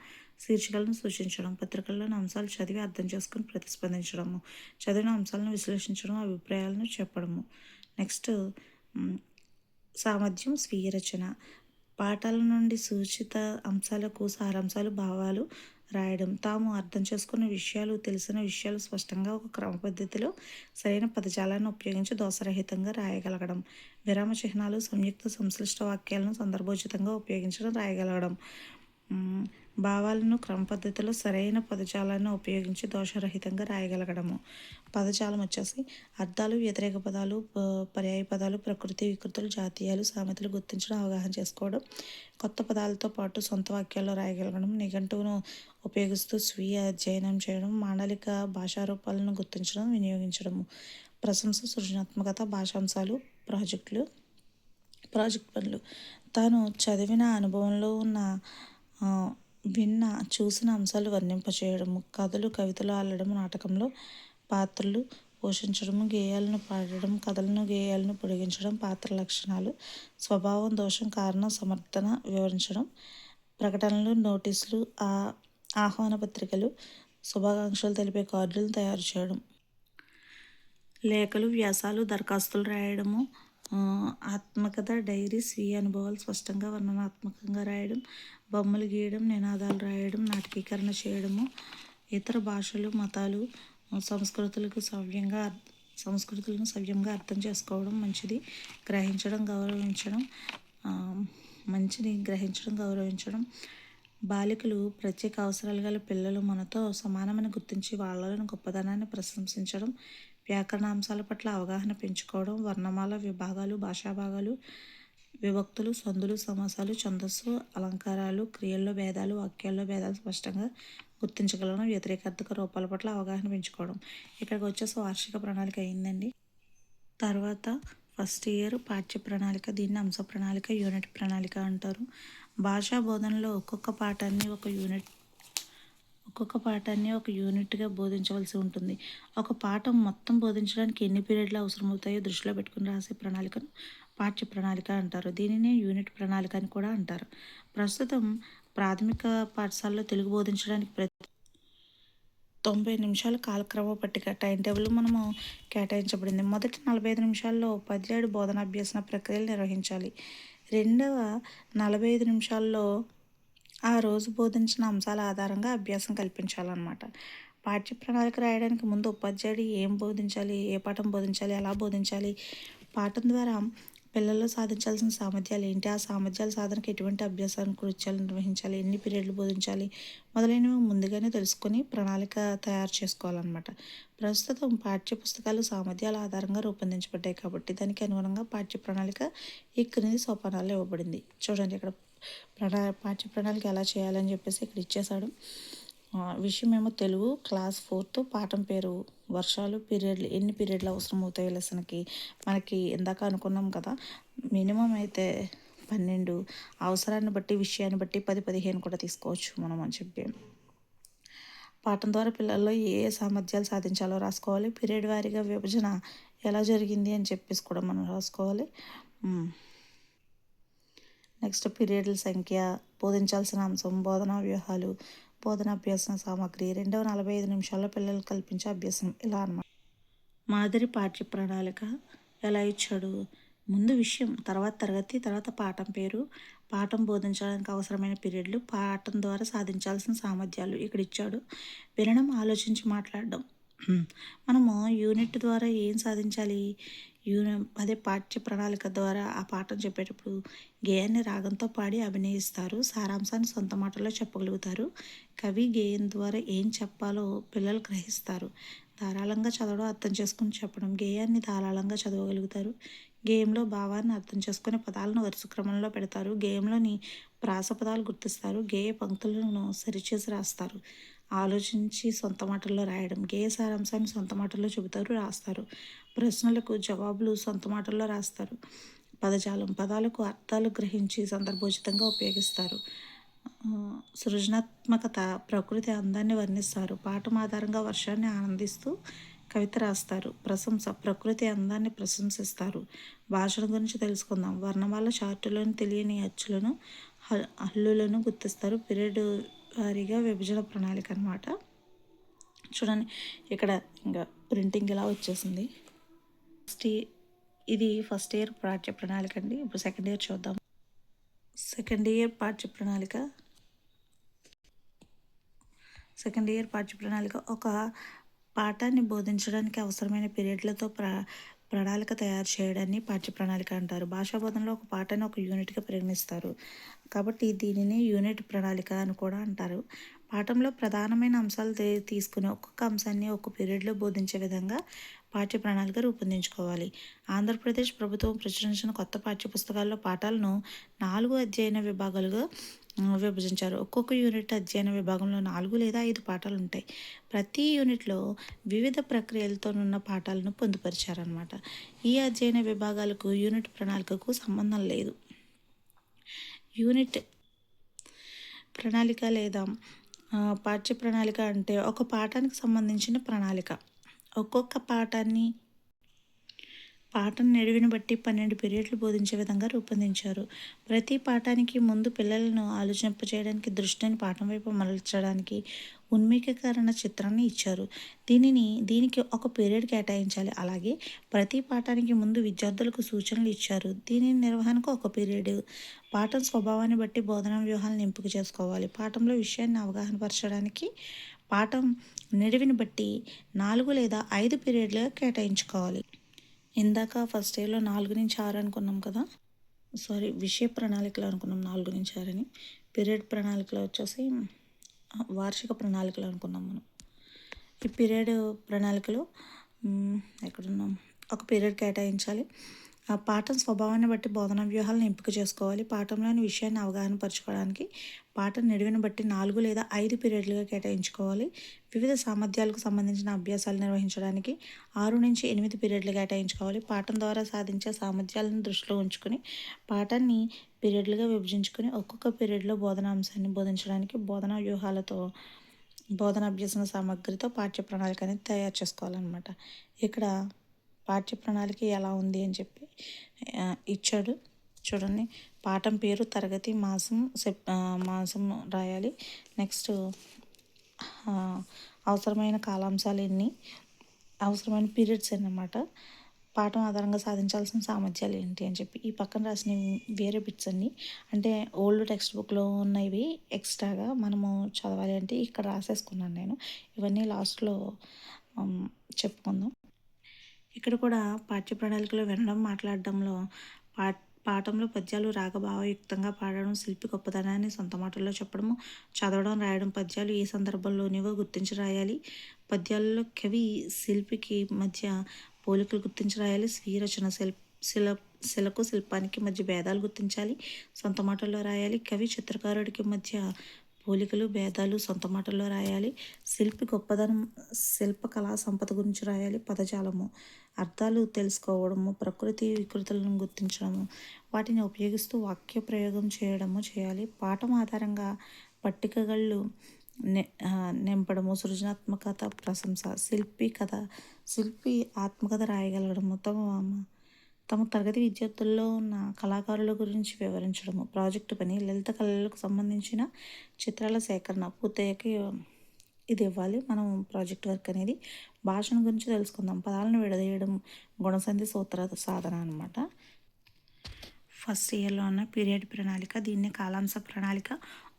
శీర్షికలను సూచించడం, పత్రికల్లోని అంశాలు చదివి అర్థం చేసుకుని ప్రతిస్పందించడము, చదివిన అంశాలను విశ్లేషించడం, అభిప్రాయాలను చెప్పడము. నెక్స్ట్ సామర్థ్యం స్వీయ రచన, పాఠాల నుండి సూచిత అంశాలకు సారాంశాలు, భావాలు రాయడం, తాము అర్థం చేసుకున్న విషయాలు, తెలిసిన విషయాలు స్పష్టంగా ఒక క్రమ పద్ధతిలో సరైన పదజాలాన్ని ఉపయోగించి దోషరహితంగా రాయగలగడం, విరామ చిహ్నాలు, సంయుక్త సంశ్లిష్ట వాక్యాలను సందర్భోచితంగా ఉపయోగించడం, రాయగలగడం, భావాలను క్రమ పద్ధతిలో సరైన పదజాలాన్ని ఉపయోగించి దోషరహితంగా రాయగలగడము. పదజాలం వచ్చేసి అర్థాలు, వ్యతిరేక పదాలు, పర్యాయ పదాలు, ప్రకృతి వికృతులు, జాతీయాలు, సామెతలు గుర్తించడం, అవగాహన చేసుకోవడం, కొత్త పదాలతో పాటు సొంత వాక్యాల్లో రాయగలగడం, నిఘంటువును ఉపయోగిస్తూ స్వీయ అధ్యయనం చేయడం, మాండలిక భాషారూపాలను గుర్తించడం, వినియోగించడము. ప్రశంస, సృజనాత్మకత, భాషాంశాలు, ప్రాజెక్ట్ పనులు, తాను చదివిన అనుభవంలో ఉన్న విన్న చూసిన అంశాలు వర్ణింపచేయడము, కథలు, కవితలు అల్లడం, నాటకంలో పాత్రలు పోషించడము, గేయాలను పాడడం, కథలను, గేయాలను పొడిగించడం, పాత్ర లక్షణాలు, స్వభావం, దోషం, కారణం, సమర్థన వివరించడం, ప్రకటనలు, నోటీసులు, ఆహ్వాన పత్రికలు, శుభాకాంక్షలు తెలిపే కార్డులను తయారు చేయడం, లేఖలు, వ్యాసాలు, దరఖాస్తులు రాయడము, ఆత్మకథ, డైరీ, స్వీయ అనుభవాలు స్పష్టంగా వర్ణనాత్మకంగా రాయడం, బొమ్మలు గీయడం, నినాదాలు రాయడం, నాటకీకరణ చేయడము, ఇతర భాషలు, మతాలు, సంస్కృతులను సవ్యంగా అర్థం చేసుకోవడం, మంచిని గ్రహించడం, గౌరవించడం, బాలికలు, ప్రత్యేక అవసరాలు గల పిల్లలు మనతో సమానమని గుర్తించి వాళ్ళని గొప్పదనాన్ని ప్రశంసించడం, వ్యాకరణ అంశాల పట్ల అవగాహన పెంచుకోవడం, వర్ణమాల విభాగాలు, భాషాభాగాలు, విభక్తులు, సందులు, సమాసాలు, ఛందస్సు, అలంకారాలు, క్రియల్లో భేదాలు, వాక్యాల్లో భేదాలు స్పష్టంగా గుర్తించగలడం, వ్యతిరేకార్థక రూపాల పట్ల అవగాహన పెంచుకోవడం. ఇక్కడికి వచ్చేసి వార్షిక ప్రణాళిక అయిందండి. తర్వాత ఫస్ట్ ఇయర్ పాఠ్య ప్రణాళిక, దీన్ని అంశ ప్రణాళిక, యూనిట్ ప్రణాళిక అంటారు. భాషా బోధనలో ఒక్కొక్క పాఠాన్ని ఒక యూనిట్గా బోధించవలసి ఉంటుంది. ఒక పాఠం మొత్తం బోధించడానికి ఎన్ని పీరియడ్లు అవసరమవుతాయో దృష్టిలో పెట్టుకుని రాసే ప్రణాళికను పాఠ్య ప్రణాళిక అంటారు. దీనినే యూనిట్ ప్రణాళిక అని కూడా అంటారు. ప్రస్తుతం ప్రాథమిక పాఠశాలలో తెలుగు బోధించడానికి 90 నిమిషాల కాలక్రమ పట్టిక టైం టేబుల్ మనము కేటాయించబడింది. మొదటి 45 నిమిషాల్లో ఉపాధ్యాయుడు బోధనాభ్యసన ప్రక్రియలు నిర్వహించాలి. రెండవ 45 నిమిషాల్లో ఆ రోజు బోధించిన అంశాల ఆధారంగా అభ్యాసం కల్పించాలన్నమాట. పాఠ్య ప్రణాళిక రాయడానికి ముందు ఉపాధ్యాయుడు ఏం బోధించాలి, ఏ పాఠం బోధించాలి, ఎలా బోధించాలి, పాఠం ద్వారా పిల్లల్లో సాధించాల్సిన సామర్థ్యాలు ఏంటి, ఆ సామర్థ్యాల సాధనకు ఎటువంటి అభ్యాసాన్ని కృత్యాలు నిర్వహించాలి, ఎన్ని పీరియడ్లు బోధించాలి మొదలైనవి ముందుగానే తెలుసుకొని ప్రణాళిక తయారు చేసుకోవాలన్నమాట. ప్రస్తుతం పాఠ్య పుస్తకాలు సామర్థ్యాల ఆధారంగా రూపొందించబడ్డాయి కాబట్టి దానికి అనుగుణంగా పాఠ్య ప్రణాళిక ఈ క్రింది సోపానాల్లో ఇవ్వబడింది. చూడండి ఇక్కడ పాఠ్య ప్రణాళిక ఎలా చేయాలని చెప్పేసి ఇక్కడ ఇచ్చేసాడు. విషయం ఏమో తెలుగు క్లాస్ 4th, పాఠం పేరు వర్షాలు, పీరియడ్లు ఎన్ని పీరియడ్లు అవసరం అవుతాయి లెసన్కి. మనకి ఇందాక అనుకున్నాం కదా, మినిమం అయితే 12, అవసరాన్ని బట్టి విషయాన్ని బట్టి 10-15 కూడా తీసుకోవచ్చు మనం అని చెప్పి. పాఠం ద్వారా పిల్లల్లో ఏ సామర్థ్యాలు సాధించాలో రాసుకోవాలి. పీరియడ్ వారీగా విభజన ఎలా జరిగింది అని చెప్పేసి కూడా మనం రాసుకోవాలి. నెక్స్ట్ పీరియడ్ల సంఖ్య, బోధించాల్సిన అంశం, బోధనా వ్యూహాలు, బోధనాభ్యాసన సామాగ్రి, రెండవ 45 నిమిషాల్లో పిల్లలకు కల్పించే అభ్యాసం, ఇలా అన్నమాట. మాదిరి పాఠ్య ప్రణాళిక ఎలా ఇచ్చాడు, ముందు విషయం, తర్వాత తరగతి, తర్వాత పాఠం పేరు, పాఠం బోధించడానికి అవసరమైన పీరియడ్లు, పాఠం ద్వారా సాధించాల్సిన సామర్థ్యాలు ఇక్కడ ఇచ్చాడు. వినడం, ఆలోచించి మాట్లాడడం. మనము యూనిట్ ద్వారా ఏం సాధించాలి, అదే పాఠ్య ప్రణాళిక ద్వారా ఆ పాఠం చెప్పేటప్పుడు గేయాన్ని రాగంతో పాడి అభినయిస్తారు. సారాంశాన్ని సొంత మాటల్లో చెప్పగలుగుతారు. కవి గేయం ద్వారా ఏం చెప్పాలో పిల్లలు గ్రహిస్తారు. ధారాళంగా చదవడం, అర్థం చేసుకుని చెప్పడం. గేయాన్ని ధారాళంగా చదవగలుగుతారు. గేయంలో భావాన్ని అర్థం చేసుకునే పదాలను వరుస క్రమంలో పెడతారు. గేయంలోని ప్రాస పదాలు గుర్తిస్తారు. గేయ పంక్తులను సరిచేసి రాస్తారు. ఆలోచించి సొంత మాటల్లో రాయడం. గేయ సారాంశాన్ని సొంత మాటల్లో చెబుతారు, రాస్తారు. ప్రశ్నలకు జవాబులు సొంత మాటల్లో రాస్తారు. పదజాలం, పదాలకు అర్థాలు గ్రహించి సందర్భోచితంగా ఉపయోగిస్తారు. సృజనాత్మకత, ప్రకృతి అందాన్ని వర్ణిస్తారు. పాఠం ఆధారంగా వర్షాన్ని ఆనందిస్తూ కవిత రాస్తారు. ప్రశంస, ప్రకృతి అందాన్ని ప్రశంసిస్తారు. భాషల గురించి తెలుసుకుందాం. వర్ణమాల చార్టులను, తెలియని అచ్చులను, హల్లులను గుర్తిస్తారు. పీరియడ్ వారీగా విభజన ప్రణాళిక అన్నమాట. చూడండి ఇక్కడ ఇంకా ప్రింటింగ్ ఇలా వచ్చేసింది. ఇది ఫస్ట్ ఇయర్ పాఠ్య ప్రణాళిక అండి. ఇప్పుడు సెకండ్ ఇయర్ చూద్దాం. సెకండ్ ఇయర్ పాఠ్య ప్రణాళిక ఒక పాఠాన్ని బోధించడానికి అవసరమైన పీరియడ్లతో ప్రణాళిక తయారు చేయడాన్ని పాఠ్య ప్రణాళిక అంటారు. భాషా బోధనలో ఒక పాఠాన్ని ఒక యూనిట్గా పరిగణిస్తారు కాబట్టి దీనిని యూనిట్ ప్రణాళిక అని కూడా అంటారు. పాఠంలో ప్రధానమైన అంశాలు తీసుకుని ఒక్కొక్క అంశాన్ని ఒక పీరియడ్లో బోధించే విధంగా పాఠ్య ప్రణాళిక రూపొందించుకోవాలి. ఆంధ్రప్రదేశ్ ప్రభుత్వం ప్రచురించిన కొత్త పాఠ్య పుస్తకాల్లో పాఠాలను 4 అధ్యయన విభాగాలుగా విభజించారు. ఒక్కొక్క యూనిట్ అధ్యయన విభాగంలో 4 లేదా 5 పాఠాలు ఉంటాయి. ప్రతి యూనిట్లో వివిధ ప్రక్రియలతో ఉన్న పాఠాలను పొందుపరిచారనమాట. ఈ అధ్యయన విభాగాలకు యూనిట్ ప్రణాళికకు సంబంధం లేదు. యూనిట్ ప్రణాళిక లేదా పాఠ్య ప్రణాళిక అంటే ఒక పాఠానికి సంబంధించిన ప్రణాళిక. ఒక్కొక్క పాఠం నిడివిని బట్టి 12 పీరియడ్లు బోధించే విధంగా రూపొందించారు. ప్రతి పాఠానికి ముందు పిల్లలను ఆలోచింపజేయడానికి, దృష్టిని పాఠం వైపు మరల్చడానికి ఉన్మీకరణ చిత్రాన్ని ఇచ్చారు. దీనికి ఒక పీరియడ్ కేటాయించాలి. అలాగే ప్రతి పాఠానికి ముందు విద్యార్థులకు సూచనలు ఇచ్చారు. దీని నిర్వహణకు ఒక పీరియడ్. పాఠం స్వభావాన్ని బట్టి బోధనా వ్యూహాలను ఎంపిక చేసుకోవాలి. పాఠంలో విషయాన్ని అవగాహనపరచడానికి పాఠం నిడివిని బట్టి 4 లేదా 5 పీరియడ్లుగా కేటాయించుకోవాలి. ఇందాక ఫస్ట్ ఇయర్లో 4 నుంచి 6 అనుకున్నాం కదా, విషయ ప్రణాళికలు అనుకున్నాం 4 నుంచి 6 అని. పీరియడ్ ప్రణాళికలో వచ్చేసి వార్షిక ప్రణాళికలు అనుకున్నాం మనం. ఈ పీరియడ్ ప్రణాళికలో ఎక్కడున్నాం, ఒక పీరియడ్ కేటాయించాలి. ఆ పాఠం స్వభావాన్ని బట్టి బోధనా వ్యూహాలను ఎంపిక చేసుకోవాలి. పాఠంలోని విషయాన్ని అవగాహన పరచుకోవడానికి పాఠం నిడివిని బట్టి 4 లేదా 5 పీరియడ్లుగా కేటాయించుకోవాలి. వివిధ సామర్థ్యాలకు సంబంధించిన అభ్యాసాలు నిర్వహించడానికి 6-8 పీరియడ్లు కేటాయించుకోవాలి. పాఠం ద్వారా సాధించే సామర్థ్యాలను దృష్టిలో ఉంచుకొని పాఠాన్ని పీరియడ్లుగా విభజించుకొని ఒక్కొక్క పీరియడ్లో బోధనా అంశాన్ని బోధించడానికి బోధనా వ్యూహాలతో బోధన అభ్యసన సామగ్రితో పాఠ్య ప్రణాళిక అనేది తయారు చేసుకోవాలన్నమాట. ఇక్కడ పాఠ్య ప్రణాళిక ఎలా ఉంది అని చెప్పి ఇచ్చాడు చూడండి. పాఠం పేరు, తరగతి, మాసం రాయాలి. నెక్స్ట్ అవసరమైన కాలాంశాలు ఎన్ని, అవసరమైన పీరియడ్స్ అన్నమాట. పాఠం ఆధారంగా సాధించాల్సిన సామర్థ్యాలు ఏంటి అని చెప్పి ఈ పక్కన రాసిన వేరే బిట్స్ అన్నీ అంటే ఓల్డ్ టెక్స్ట్ బుక్లో ఉన్నవి ఎక్స్ట్రాగా మనము చదవాలి అంటే ఇక్కడ రాసేసుకున్నాను నేను. ఇవన్నీ లాస్ట్లో చెప్పుకుందాం. ఇక్కడ కూడా పాఠ్య ప్రణాళికలో వినడం, మాట్లాడడంలో పాఠంలో పద్యాలు రాగభావయుక్తంగా పాడడం, శిల్పి గొప్పతనాన్ని సొంత మాటల్లో చెప్పడము, చదవడం, రాయడం, పద్యాలు ఏ సందర్భంలోనివో గుర్తించి రాయాలి. పద్యాలలో కవి శిల్పికి మధ్య పోలికలు గుర్తించి రాయాలి. స్వీయ రచన శిలకు శిల్పానికి మధ్య భేదాలు గుర్తించాలి, సొంత మాటల్లో రాయాలి. కవి చిత్రకారుడికి మధ్య పోలికలు, భేదాలు సొంత మాటల్లో రాయాలి. శిల్పి గొప్పదనం, శిల్పకళా సంపద గురించి రాయాలి. పదజాలము, అర్థాలు తెలుసుకోవడము, ప్రకృతి వికృతులను గుర్తించడము, వాటిని ఉపయోగిస్తూ వాక్య ప్రయోగం చేయడము చేయాలి. పాఠం ఆధారంగా పట్టికగళ్ళు నింపడము, సృజనాత్మకత, ప్రశంస. శిల్పి ఆత్మకథ రాయగలగడము, తమ తరగతి విద్యార్థుల్లో ఉన్న కళాకారుల గురించి వివరించడము. ప్రాజెక్టు పని, లలిత కళలకు సంబంధించిన చిత్రాల సేకరణ పూర్తయ్యాక ఇది ఇవ్వాలి మనం ప్రాజెక్ట్ వర్క్ అనేది. భాషను గురించి తెలుసుకుందాం. పదాలను విడదీయడం, గుణసంధి సూత్ర సాధన అనమాట. ఫస్ట్ ఇయర్లో ఉన్న పీరియడ్ ప్రణాళిక, దీన్ని కాలాంశ ప్రణాళిక,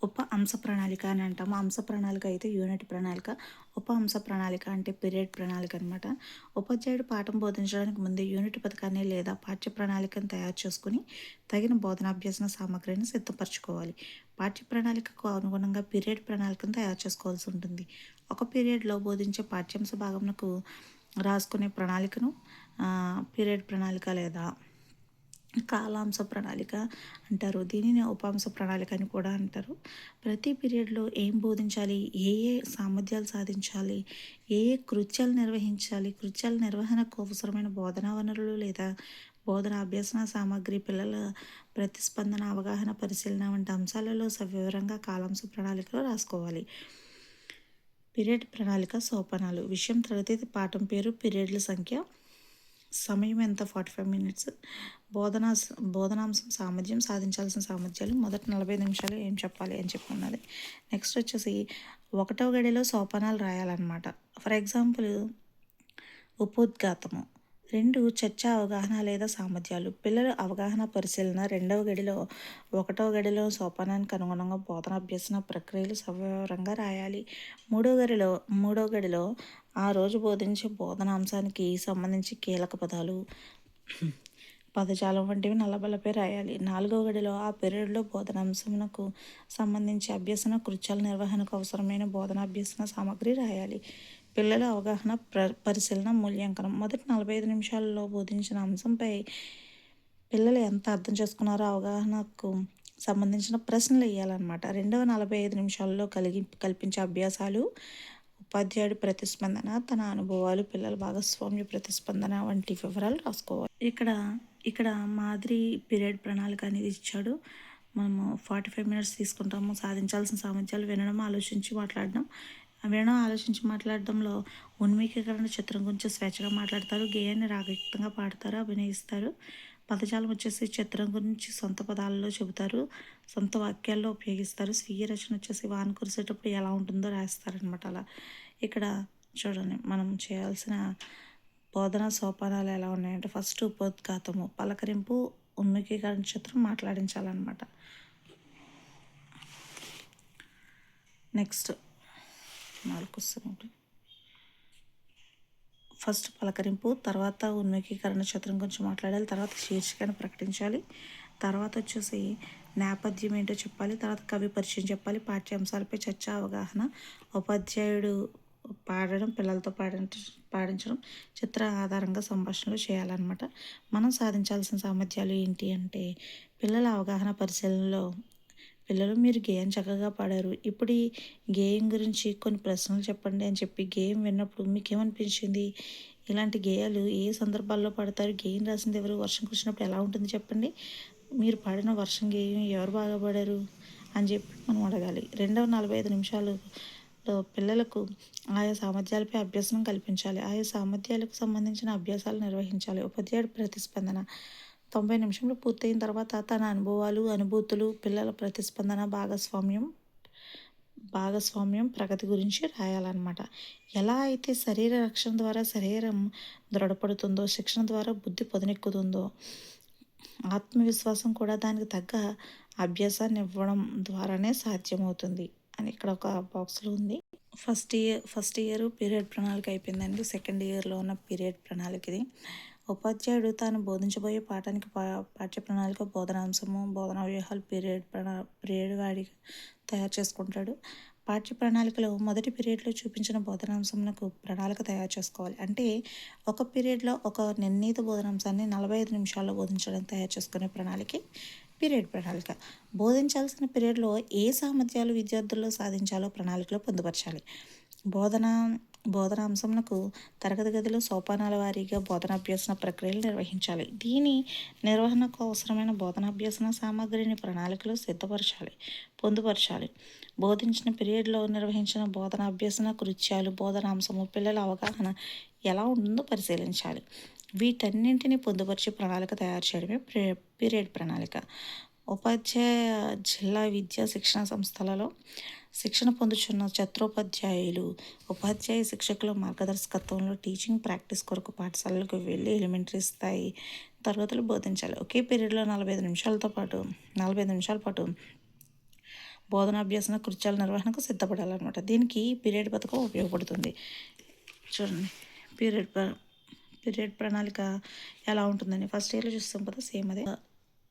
ఉప అంశ ప్రణాళిక అని అంటాము. అంశ ప్రణాళిక అయితే యూనిట్ ప్రణాళిక, ఉప అంశ ప్రణాళిక అంటే పీరియడ్ ప్రణాళిక అనమాట. ఉపాధ్యాయుడు పాఠం బోధించడానికి ముందే యూనిట్ పథకాన్ని లేదా పాఠ్య ప్రణాళికను తయారు చేసుకుని తగిన బోధనాభ్యసన సామగ్రిని సిద్ధపరచుకోవాలి. పాఠ్య ప్రణాళికకు అనుగుణంగా పీరియడ్ ప్రణాళికను తయారు చేసుకోవాల్సి ఉంటుంది. ఒక పీరియడ్లో బోధించే పాఠ్యాంశ భాగమునకు రాసుకునే ప్రణాళికను పీరియడ్ ప్రణాళిక లేదా కాలాంశ ప్రణాళిక అంటారు. దీనిని ఉపాంశ ప్రణాళిక అని కూడా అంటారు. ప్రతి పీరియడ్లో ఏం బోధించాలి, ఏ సామర్థ్యాలు సాధించాలి, ఏ కృత్యాలు నిర్వహించాలి, కృత్యాల నిర్వహణకు అవసరమైన బోధనా వనరులు లేదా బోధన అభ్యసన సామగ్రి, పిల్లల ప్రతిస్పందన, అవగాహన, పరిశీలన వంటి అంశాలలో సవివరంగా కాలాంశ ప్రణాళికలో రాసుకోవాలి. పీరియడ్ ప్రణాళిక సోపానాలు. విషయం, తరగతి, పాఠం పేరు, పీరియడ్ల సంఖ్య, సమయం ఎంత 45 మినిట్స్, బోధనాంశం, సామర్థ్యం, సాధించాల్సిన సామర్థ్యాలు, మొదటి 45 నిమిషాలు ఏం చెప్పాలి అని చెప్పి ఉన్నది. నెక్స్ట్ వచ్చేసి 1వ గడిలో సోపానాలు రాయాలన్నమాట. For example ఉపోద్ఘాతము. 2 చర్చా అవగాహన లేదా సామర్థ్యాలు. పిల్లల అవగాహన పరిశీలన. 2వ గడిలో 1వ గడిలో సోపానానికి అనుగుణంగా బోధనాభ్యసన ప్రక్రియలు సవివరంగా రాయాలి. 3వ గడిలో ఆ రోజు బోధించే బోధనాంశానికి సంబంధించి కీలక పదాలు, పదజాలం వంటివి నల్లబలపై రాయాలి. 4వ గడిలో ఆ పీరియడ్లో బోధనాంశమునకు సంబంధించి అభ్యసన కృత్యాల నిర్వహణకు అవసరమైన బోధనాభ్యసన సామగ్రి రాయాలి. పిల్లల అవగాహన పరిశీలన, మూల్యాంకనం. మొదటి 45 నిమిషాలలో బోధించిన అంశంపై పిల్లలు ఎంత అర్థం చేసుకున్నారో అవగాహనకు సంబంధించిన ప్రశ్నలు వేయాలన్నమాట. రెండవ 45 నిమిషాల్లో కల్పించే అభ్యాసాలు, ఉపాధ్యాయుడి ప్రతిస్పందన, తన అనుభవాలు, పిల్లల భాగస్వామ్య ప్రతిస్పందన వంటి వివరాలు రాసుకోవాలి. ఇక్కడ మాదిరి పీరియడ్ ప్రణాళిక అనేది ఇచ్చాడు. మనము 45 మినిట్స్ తీసుకుంటాము. సాధించాల్సిన సామర్థ్యాలు వినడం, ఆలోచించి మాట్లాడడంలో ఉన్మీకీకరణ, చిత్రం గురించి స్వేచ్ఛగా మాట్లాడతారు. గేయాన్ని రాగయుక్తంగా పాడతారు, అభినయిస్తారు. పదజాలం వచ్చేసి చిత్రం గురించి సొంత పదాలలో చెబుతారు, సొంత వాక్యాల్లో ఉపయోగిస్తారు. స్వీయ రచన వచ్చేసి వాన కురిసేటప్పుడు ఎలా ఉంటుందో రాస్తారనమాట. అలా ఇక్కడ చూడండి మనం చేయాల్సిన బోధనా సోపానాలు ఎలా ఉన్నాయంటే ఫస్ట్ ఉపోద్ఘాతము, పలకరింపు, ఉన్ముఖీకరణ, చిత్రం, మాట్లాడించాలన్నమాట. Next 4 question. ఫస్ట్ పలకరింపు, తర్వాత ఉన్ముఖీకరణ, చిత్రం గురించి మాట్లాడాలి, తర్వాత శీర్షికను ప్రకటించాలి, తర్వాత వచ్చేసి నేపథ్యం ఏంటో చెప్పాలి, తర్వాత కవి పరిచయం చెప్పాలి, పాఠ్యాంశాలపై చర్చ, అవగాహన, పాడడం, పిల్లలతో పాడించడం, చిత్ర ఆధారంగా సంభాషణలు చేయాలన్నమాట. మనం సాధించాల్సిన సామర్థ్యాలు ఏంటి అంటే, పిల్లల అవగాహన పరిశీలనలో పిల్లలు మీరు గేయం చక్కగా పాడారు. ఇప్పుడు ఈ గేయం గురించి కొన్ని ప్రశ్నలు చెప్పండి అని చెప్పి గేయం విన్నప్పుడు మీకేమనిపించింది? ఇలాంటి గేయాలు ఏ సందర్భాల్లో పాడతారు? గేయం రాసింది ఎవరు? వర్షం కురిసినప్పుడు ఎలా ఉంటుంది చెప్పండి? మీరు పాడిన వర్షం గేయం ఎవరు బాగా పాడారు అని చెప్పి మనం అడగాలి. రెండవ 45 నిమిషాలు పిల్లలకు ఆయా సామర్థ్యాలపై అభ్యసనం కల్పించాలి. ఆయా సామర్థ్యాలకు సంబంధించిన అభ్యాసాలు నిర్వహించాలి. ఉపాధ్యాయుడి ప్రతిస్పందన 90 నిమిషంలో పూర్తయిన తర్వాత తన అనుభవాలు, అనుభూతులు, పిల్లల ప్రతిస్పందన, భాగస్వామ్యం ప్రగతి గురించి రాయాలన్నమాట. ఎలా అయితే శరీర రక్షణ ద్వారా శరీరం దృఢపడుతుందో, శిక్షణ ద్వారా బుద్ధి పొదనెక్కుతుందో, ఆత్మవిశ్వాసం కూడా దానికి తగ్గ అభ్యాసాన్ని ఇవ్వడం ద్వారానే సాధ్యమవుతుంది అని ఇక్కడ ఒక బాక్స్లో ఉంది. ఫస్ట్ ఇయర్ పీరియడ్ ప్రణాళిక అయిపోయిందండి. సెకండ్ ఇయర్లో ఉన్న పీరియడ్ ప్రణాళిక ఇది. ఉపాధ్యాయుడు తాను బోధించబోయే పాఠానికి పాఠ్య ప్రణాళిక, బోధనాంశము, బోధనా వ్యూహాలు పీరియడ్ వాడిగా తయారు చేసుకుంటాడు. పాఠ్య ప్రణాళికలో మొదటి పీరియడ్లో చూపించిన బోధనాంశంకు ప్రణాళిక తయారు చేసుకోవాలి. అంటే ఒక పీరియడ్లో ఒక నిర్ణీత బోధనాంశాన్ని 45 నిమిషాల్లో బోధించడానికి తయారు చేసుకునే ప్రణాళిక పీరియడ్ ప్రణాళిక. బోధించాల్సిన పీరియడ్లో ఏ సామర్థ్యాలు విద్యార్థుల్లో సాధించాలో ప్రణాళికలో పొందుపరచాలి. బోధనాంశంకు తరగతి గదిలో సోపానాల వారీగా బోధనాభ్యసన ప్రక్రియలు నిర్వహించాలి. దీని నిర్వహణకు అవసరమైన బోధనాభ్యసన సామగ్రిని ప్రణాళికలో పొందుపరచాలి. బోధించిన పీరియడ్లో నిర్వహించిన బోధనాభ్యసన కృత్యాలు, బోధనాంశము, పిల్లల అవగాహన ఎలా ఉంటుందో పరిశీలించాలి. వీటన్నింటినీ పొందుపరిచి ప్రణాళిక తయారు చేయడమే పీరియడ్ ప్రణాళిక. ఉపాధ్యాయ జిల్లా విద్యా శిక్షణ సంస్థలలో శిక్షణ పొందుతున్న ఛత్రోపాధ్యాయులు, ఉపాధ్యాయ శిక్షకుల మార్గదర్శకత్వంలో టీచింగ్ ప్రాక్టీస్ కొరకు పాఠశాలలకు వెళ్ళి ఎలిమెంటరీ స్థాయి తరగతులు బోధించాలి. ఒకే పీరియడ్లో 45 నిమిషాల పాటు బోధనాభ్యసన కృత్యాల నిర్వహణకు సిద్ధపడాలన్నమాట. దీనికి పీరియడ్ పథకం ఉపయోగపడుతుంది. చూడండి, పీరియడ్ ప్రణాళిక ఎలా ఉంటుందని ఫస్ట్ ఇయర్లో చూస్తాం కదా, సేమ్ అదే.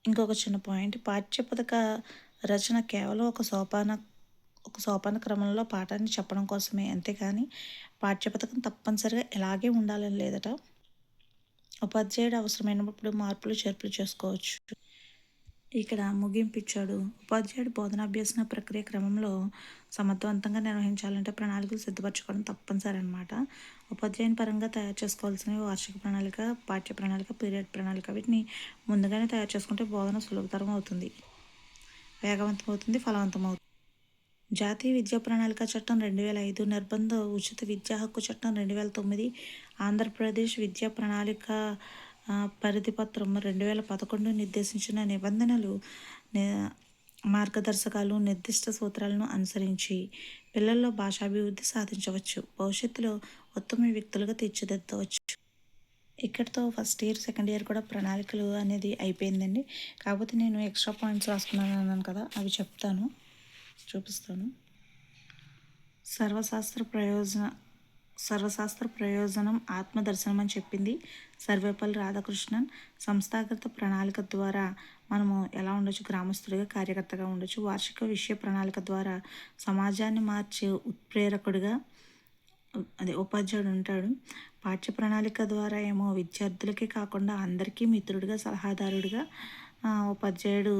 ఇంకొక చిన్న పాయింట్, పాఠ్య పథక రచన కేవలం ఒక సోపాన క్రమంలో పాఠాన్ని చెప్పడం కోసమే, అంతేకాని పాఠ్యపథకం తప్పనిసరిగా ఇలాగే ఉండాలని లేదట. ఉపాధ్యాయుడు అవసరమైనప్పుడు మార్పులు చేర్పులు చేసుకోవచ్చు. ఇక్కడ ముగింపు ఇచ్చాడు. ఉపాధ్యాయుడు బోధనాభ్యసన ప్రక్రియ క్రమంలో సమర్థవంతంగా నిర్వహించాలంటే ప్రణాళికలు సిద్ధపరచుకోవడం తప్పనిసరి అనమాట. ఉపాధ్యాయుని పరంగా తయారు చేసుకోవాల్సినవి వార్షిక ప్రణాళిక, పాఠ్య ప్రణాళిక, పీరియడ్ ప్రణాళిక. వీటిని ముందుగానే తయారు చేసుకుంటే బోధన సులభతరం అవుతుంది, వేగవంతం అవుతుంది, ఫలవంతం అవుతుంది. జాతీయ విద్యా ప్రణాళిక చట్టం 2005, నిర్బంధ ఉచిత విద్యా హక్కు చట్టం 2009, ఆంధ్రప్రదేశ్ విద్యా ప్రణాళిక పరిధిపత్రం 2011 నిర్దేశించిన నిబంధనలు, మార్గదర్శకాలు, నిర్దిష్ట సూత్రాలను అనుసరించి పిల్లల్లో భాషాభివృద్ధి సాధించవచ్చు, భవిష్యత్తులో ఉత్తమ వ్యక్తులుగా తీర్చిదిద్దవచ్చు. ఇక్కడితో ఫస్ట్ ఇయర్, సెకండ్ ఇయర్ కూడా ప్రణాళికలు అనేది అయిపోయిందండి. కాకపోతే నేను ఎక్స్ట్రా పాయింట్స్ రాసుకున్నాను అన్నాను కదా, అవి చూపిస్తాను. సర్వశాస్త్ర ప్రయోజనం ఆత్మదర్శనం అని చెప్పింది సర్వేపల్లి రాధాకృష్ణన్. సంస్థాగత ప్రణాళిక ద్వారా మనము ఎలా ఉండొచ్చు, గ్రామస్తుడిగా, కార్యకర్తగా ఉండొచ్చు. వార్షిక విషయ ప్రణాళిక ద్వారా సమాజాన్ని మార్చే ఉత్ప్రేరకుడిగా ఉపాధ్యాయుడు ఉంటాడు. పాఠ్య ప్రణాళిక ద్వారా ఏమో విద్యార్థులకే కాకుండా అందరికీ మిత్రుడిగా, సలహాదారుడిగా ఉపాధ్యాయుడు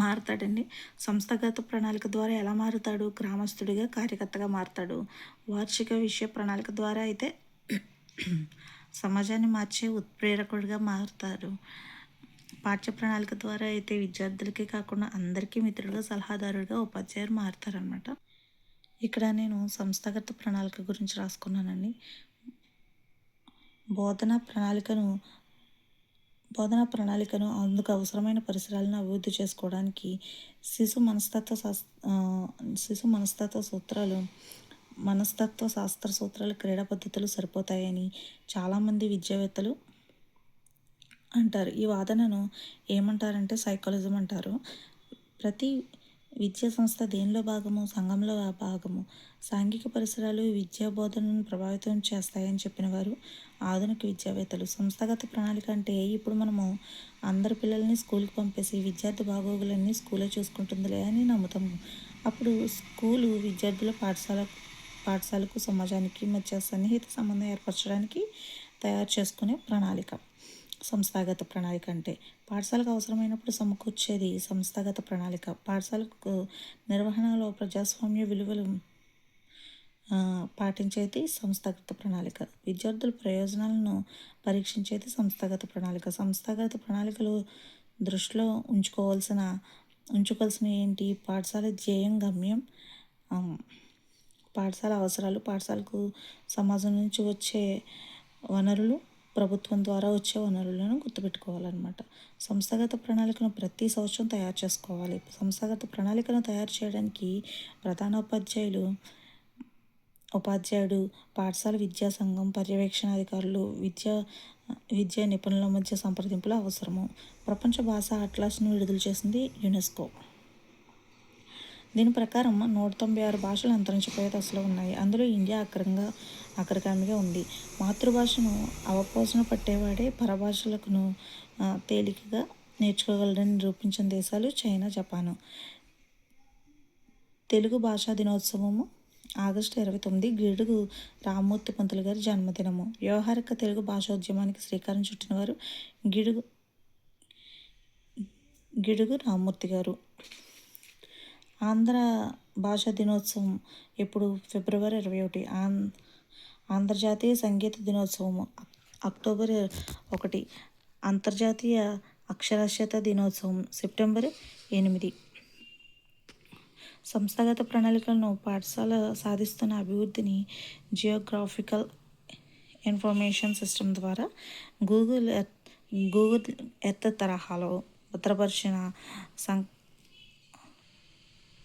మారుతాడండి. సంస్థాగత ప్రణాళిక ద్వారా ఎలా మారుతాడు? గ్రామస్తుడిగా, కార్యకర్తగా మారుతాడు. వార్షిక విషయ ప్రణాళిక ద్వారా అయితే సమాజాన్ని మార్చే ఉత్ప్రేరకుడిగా మారుతాడు. పాఠ్య ప్రణాళిక ద్వారా అయితే విద్యార్థులకే కాకుండా అందరికీ మిత్రుడిగా, సలహాదారుడిగా ఉపాధ్యాయులు మారుతారనమాట. ఇక్కడ నేను సంస్థాగత ప్రణాళిక గురించి రాసుకున్నానండి. బోధనా ప్రణాళికను అందుకు అవసరమైన పరిసరాలను అభివృద్ధి చేసుకోవడానికి శిశు మనస్తత్వ శాస్త్ర సూత్రాలు, క్రీడా పద్ధతులు సరిపోతాయని చాలామంది విద్యావేత్తలు అంటారు. ఈ వాదనను ఏమంటారంటే సైకాలజిజం అంటారు. ప్రతి విద్యా సంస్థ దేనిలో భాగము? సంఘంలో భాగము. సాంఘిక పరిసరాలు విద్యా బోధనను ప్రభావితం చేస్తాయని చెప్పిన వారు ఆధునిక విద్యావేత్తలు. సంస్థాగత ప్రణాళిక అంటే ఇప్పుడు మనము అందరి పిల్లల్ని స్కూల్కి పంపేసి విద్యార్థి బాగోగులన్నీ స్కూలే చూసుకుంటుందిలే అని నమ్ముతాము. అప్పుడు స్కూలు విద్యార్థుల పాఠశాల పాఠశాలకు సమాజానికి మధ్య సన్నిహిత సంబంధం ఏర్పరచడానికి తయారు చేసుకునే ప్రణాళిక. సంస్థాగత ప్రణాళిక అంటే పాఠశాలకు అవసరమైనప్పుడు సమకూర్చేది సంస్థాగత ప్రణాళిక. పాఠశాలకు నిర్వహణలో ప్రజాస్వామ్య విలువలు పాటించేది సంస్థాగత ప్రణాళిక. విద్యార్థుల ప్రయోజనాలను పరీక్షించేది సంస్థాగత ప్రణాళిక. సంస్థాగత ప్రణాళికలు దృష్టిలో ఉంచుకోవాల్సిన ఏంటి? పాఠశాల ధ్యేయం, గమ్యం, పాఠశాల అవసరాలు, పాఠశాలకు సమాజం నుంచి వచ్చే వనరులు, ప్రభుత్వం ద్వారా వచ్చే వనరులను గుర్తుపెట్టుకోవాలన్నమాట. సంస్థాగత ప్రణాళికను ప్రతి సంవత్సరం తయారు చేసుకోవాలి. సంస్థాగత ప్రణాళికను తయారు చేయడానికి ప్రధాన ఉపాధ్యాయుడు, పాఠశాల విద్యా సంఘం, పర్యవేక్షణాధికారులు, విద్యా నిపుణుల మధ్య సంప్రదింపులు అవసరము. ప్రపంచ భాషా అట్లాస్ను విడుదల చేసింది యునెస్కో. దీని ప్రకారం 196 భాషలు అంతరించిపోయే దశలో ఉన్నాయి. అందులో ఇండియా అగ్రగామిగా ఉంది. మాతృభాషను అవపోసన పట్టేవాడే పరభాషలను తేలికగా నేర్చుకోగలడని నిరూపించిన దేశాలు చైనా, జపాను. తెలుగు భాషా దినోత్సవము ఆగస్టు 29 గిడుగు రామ్మూర్తి పంతులు గారి జన్మదినము. వ్యవహారిక తెలుగు భాషోద్యమానికి శ్రీకారం చుట్టినవారు గిడుగు రామ్మూర్తి గారు. ఆంధ్ర భాషా దినోత్సవం ఎప్పుడు? ఫిబ్రవరి 21. అంతర్జాతీయ సంగీత దినోత్సవము అక్టోబర్ 1. అంతర్జాతీయ అక్షరాస్యత దినోత్సవం సెప్టెంబర్ 8. సంస్థాగత ప్రణాళికలను పాఠశాల సాధిస్తున్న అభివృద్ధిని జియోగ్రాఫికల్ ఇన్ఫర్మేషన్ సిస్టమ్ ద్వారా గూగుల్ ఎర్త్ తరహాలో